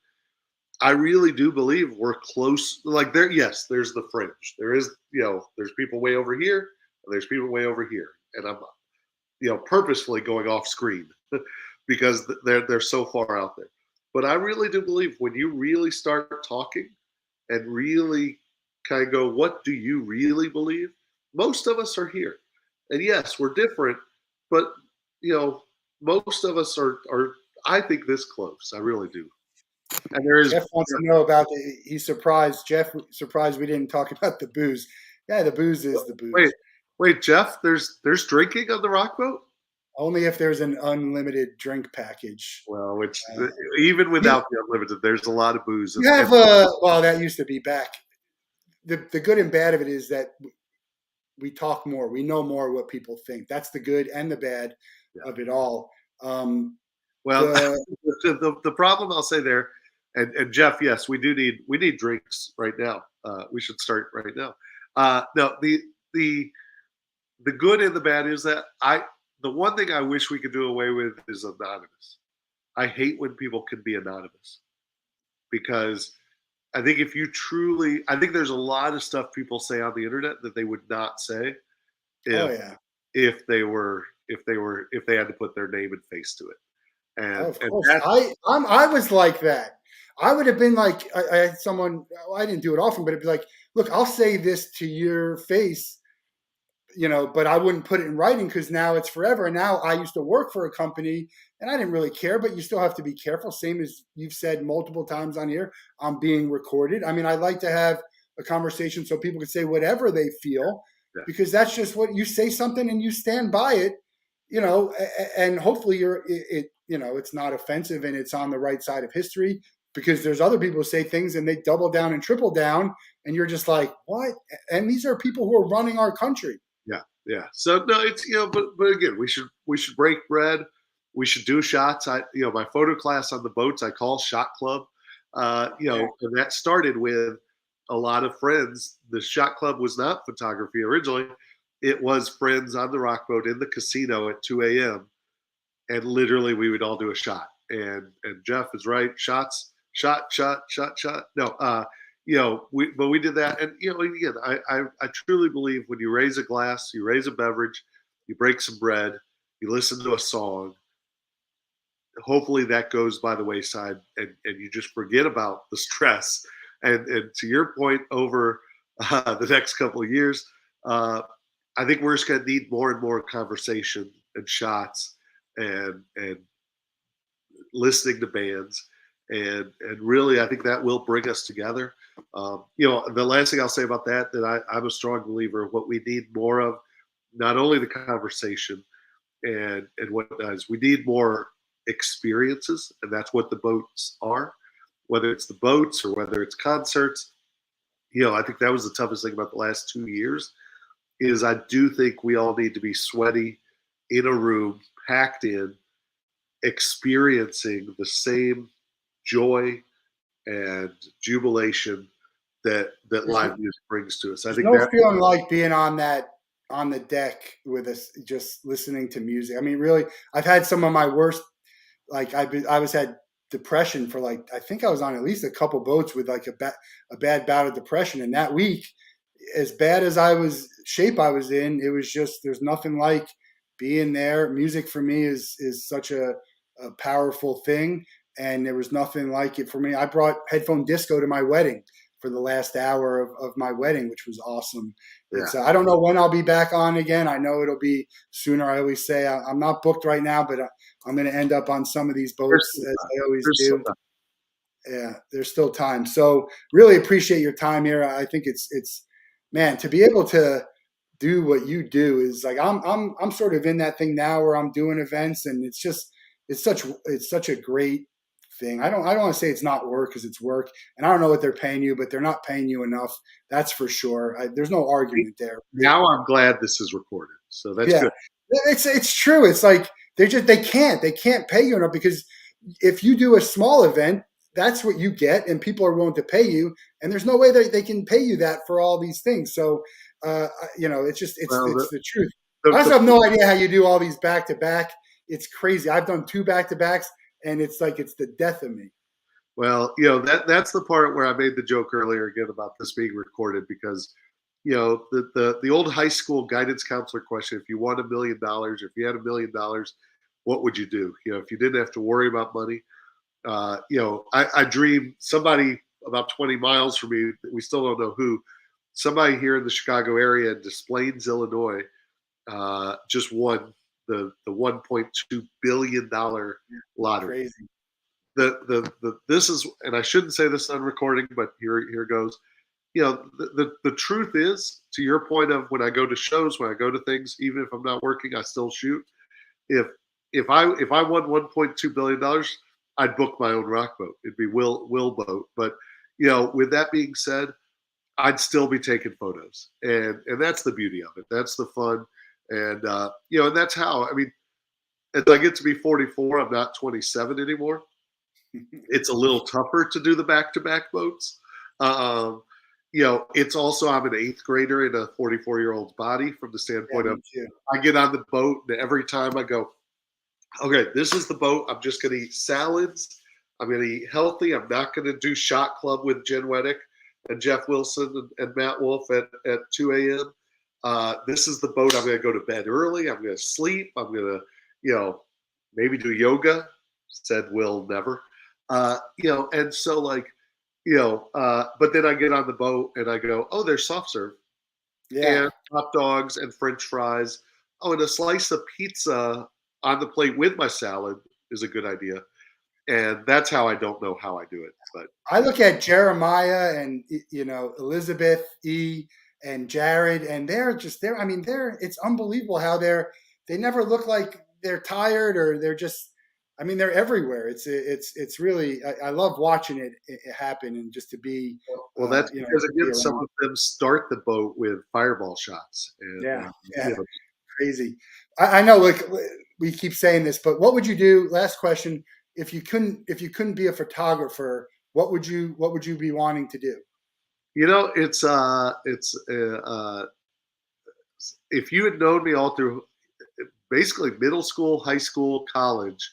I really do believe we're close. Like there, yes, there's the fringe. There is, there's people way over here, and there's people way over here, and I'm, purposefully going off screen because they're so far out there. But I really do believe when you really start talking and really kind of go, what do you really believe? Most of us are here, and yes, we're different, but you know, most of us are. I think this close. I really do. And there is Jeff wants to know about he's surprised. Jeff surprised we didn't talk about the booze. Yeah, the booze is the Wait, booze. wait, Jeff. There's drinking on the rock boat. Only if there's an unlimited drink package. Well, which Uh, even you, without the unlimited, there's a lot of booze. you And have well, that used to be back. The good and bad of it is that we talk more. We know more what people think. That's the good and the bad yeah. of it all. Well, The the problem I'll say there, and Jeff, yes, we need drinks right now. We should start right now. No, the the good and the bad is that the one thing I wish we could do away with is anonymous. I hate when people can be anonymous because I think if you truly, I think there's a lot of stuff people say on the internet that they would not say oh if yeah, if they had to put their name and face to it. oh, And of and course. that I was like that. I would have been like I had someone. Well, I didn't do it often, but it'd be like, look, I'll say this to your face, but I wouldn't put it in writing because now it's forever. And now I used to work for a company and I didn't really care, but you still have to be careful. Same as you've said multiple times on here, I'm being recorded. I mean, I like to have a conversation so people can say whatever they feel yeah, because that's just what you say something and you stand by it, and hopefully it's not offensive and it's on the right side of history because there's other people who say things and they double down and triple down and you're just like, what? And these are people who are running our country. yeah, yeah. So no, it's but again, we should break bread. We should do shots. My photo class on the boats I call Shot Club. And that started with a lot of friends. The Shot Club was not photography originally. It was friends on the rock boat in the casino at 2 a.m. And literally we would all do a shot. And Jeff is right. Shots, shot, shot, shot, shot. No, we did that. And again, I truly believe when you raise a glass, you raise a beverage, you break some bread, you listen to a song, hopefully that goes by the wayside and you just forget about the stress. And to your point over the next couple of years. Uh, I think we're just going to need more and more conversation and shots and listening to bands, and really, I think that will bring us together. The last thing I'll say about that I'm a strong believer of what we need more of, not only the conversation and what does we need more experiences, and that's what the boats are, whether it's the boats or whether it's concerts. I think that was the toughest thing about the last 2 years is I do think we all need to be sweaty in a room, packed in, experiencing the same joy and jubilation that There's live music brings to us. I There's think no that feeling like being on the deck with us, just listening to music. I mean, really, I've had some of my worst. Like I was had depression for like I think I was on at least a couple boats with like a bad bout of depression, and that week, as bad as shape I was in, it was just there's nothing like being there. Music for me is such a powerful thing, and there was nothing like it for me. I brought headphone disco to my wedding for the last hour of my wedding, which was awesome. yeah, It's I don't know when I'll be back on again. I know it'll be sooner. I always say I'm not booked right now, but I'm going to end up on some of these there's boats still as time. I always There's still do. time. Yeah, there's still time. So really appreciate your time here. I think it's man, to be able to do what you do is like I'm sort of in that thing now where I'm doing events, and it's such a great thing. I don't want to say it's not work because it's work, and I don't know what they're paying you, but they're not paying you enough. That's for sure. There's no argument there. Now I'm glad this is recorded, so that's Yeah, good. it's true. It's like they can't pay you enough because if you do a small event, that's what you get, and people are willing to pay you, and there's no way that they can pay you that for all these things. So, it's just Well, it's the truth. I also the have no idea how you do all these back to back. It's crazy. I've done two back to backs, and it's like it's the death of me. Well, that's the part where I made the joke earlier again about this being recorded because the old high school guidance counselor question: if you won $1 million, if you had $1 million, what would you do? If you didn't have to worry about money. I dream somebody about 20 miles from me. We still don't know who. Somebody here in the Chicago area in Des Plaines, Illinois, just won the $1.2 billion lottery. Crazy. This is, and I shouldn't say this on recording, but here goes. The truth is, to your point of when I go to shows, when I go to things, even if I'm not working, I still shoot. If if I won $1.2 billion, I'd book my own rock boat. It'd be Will boat. But with that being said, I'd still be taking photos, and that's the beauty of it. That's the fun, and that's how. I mean, as I get to be 44, I'm not 27 anymore. It's a little tougher to do the back-to-back boats. Um, it's also I'm an eighth grader in a 44-year-old's body from the Yeah, standpoint of me too. I get on the boat and every time I go, okay, this is the boat. I'm just going to eat salads. I'm going to eat healthy. I'm not going to do shot club with Jen Weddick and Jeff Wilson and Matt Wolff at 2 a.m. This is the boat. I'm going to go to bed early. I'm going to sleep. I'm going to, maybe do yoga. Said Will never. And so but then I get on the boat and I go, oh, there's soft serve Yeah. and hot dogs and French fries. Oh, and a slice of pizza on the plate with my salad is a good idea. And that's how I don't know how I do it. But I look at Jeremiah and Elizabeth E and Jared, and they're. I mean, it's unbelievable how they never look like they're tired or they're just. I mean, they're everywhere. It's really. I love watching it happen and just to be. well, that's because Be again, some around. of them start the boat with fireball shots, Yeah, and yeah, crazy. I know. Like we keep saying this, but what would you do? Last question. If you couldn't be a photographer, what would you be wanting to do? it's if you had known me all through basically middle school, high school, college,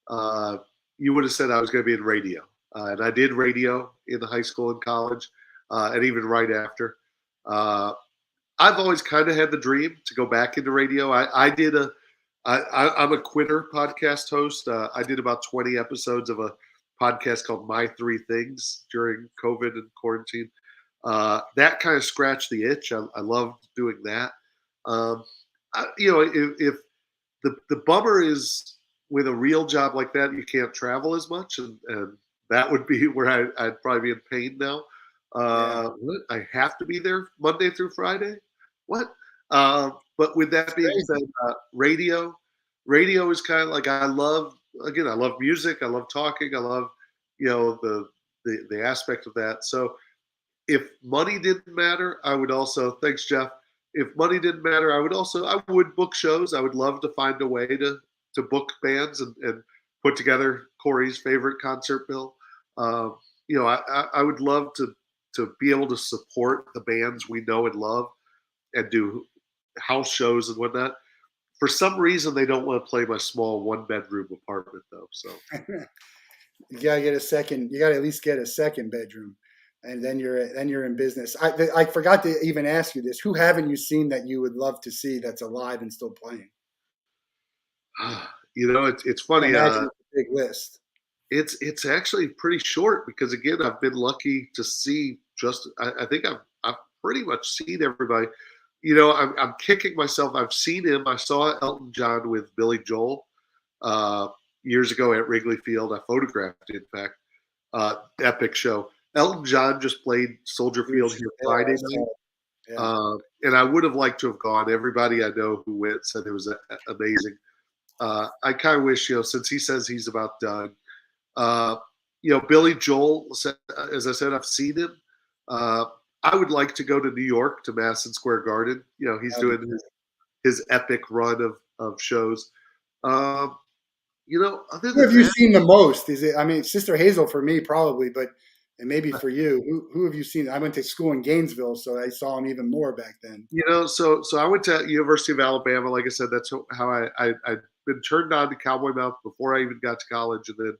uh, you would have said I was going to be in radio. And I did radio in the high school and college, and even right after. Uh, I've always kind of had the dream to go back into radio. I'm a quitter podcast host. I did about 20 episodes of a podcast called My Three Things during COVID and quarantine. That kind of scratched the itch. I loved doing that. You know, if the bummer is with a real job like that, you can't travel as much, and that would be where I'd probably be in pain now. Yeah. What? I have to be there Monday through Friday. What? But with It's that being said, crazy. radio is kind of like I love music. I love talking. I love the aspect of that. So if money didn't matter, I would also thanks Jeff. If money didn't matter, I would book shows. I would love to find a way to book bands and put together Corey's favorite concert bill. Um, I would love to be able to support the bands we know and love and do house shows and whatnot. For some reason, they don't want to play my small one bedroom apartment though. So You gotta get a second. You gotta at least get a second bedroom, and then you're in business. I forgot to even ask you this. Who haven't you seen that you would love to see that's alive and still playing? it's I funny. imagine it's a big list. It's actually pretty short because again, I've been lucky to see just. I think I've pretty much seen everybody. I'm kicking myself. I've seen him. I saw Elton John with Billy Joel uh, years ago at Wrigley Field. I photographed it, in fact. Epic show. Elton John just played Soldier Field Huge. here Yeah, I Friday saw night, it. Yeah. and I would have liked to have gone. Everybody I know who went said it was amazing. I kind of wish, since he says he's about done. Uh, Billy Joel, as I said, I've seen him. Uh, I would like to go to New York to Madison Square Garden. He's That'd be doing his epic run of shows. Um, Other Who than have you that, seen the most? Is it? I mean, Sister Hazel for me probably, but and maybe for you. Who have you seen? I went to school in Gainesville, so I saw him even more back then. so I went to University of Alabama. Like I said, that's how I'd been turned on to Cowboy Mouth before I even got to college, and then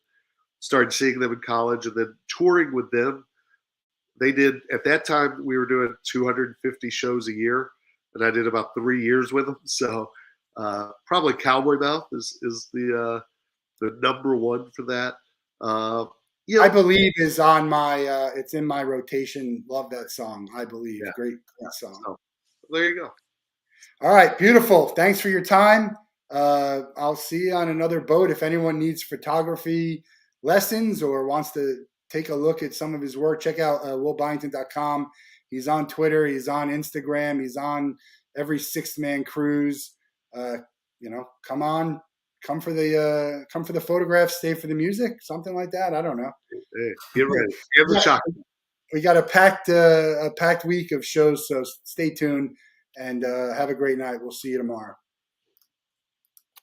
started seeing them in college, and then touring with them. They did at that time we were doing 250 shows a year, and I did about 3 years with them. So probably Cowboy Mouth is the number one for that. Uh, you I know, believe is on my. It's in my rotation. Love that song. I believe. yeah, Great, yeah. great song. So there you go. All right, beautiful. Thanks for your time. I'll see you on another boat. If anyone needs photography lessons or wants to take a look at some of his work, check out willbyington.com. He's on Twitter. He's on Instagram. He's on every Sixthman cruise. Uh, come on, come for the photographs, stay for the music, something like that. I don't know. Hey, get ready. Give it a Yeah, shot. we got a packed week of shows, so stay tuned and have a great night. We'll see you tomorrow.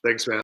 Thanks, man.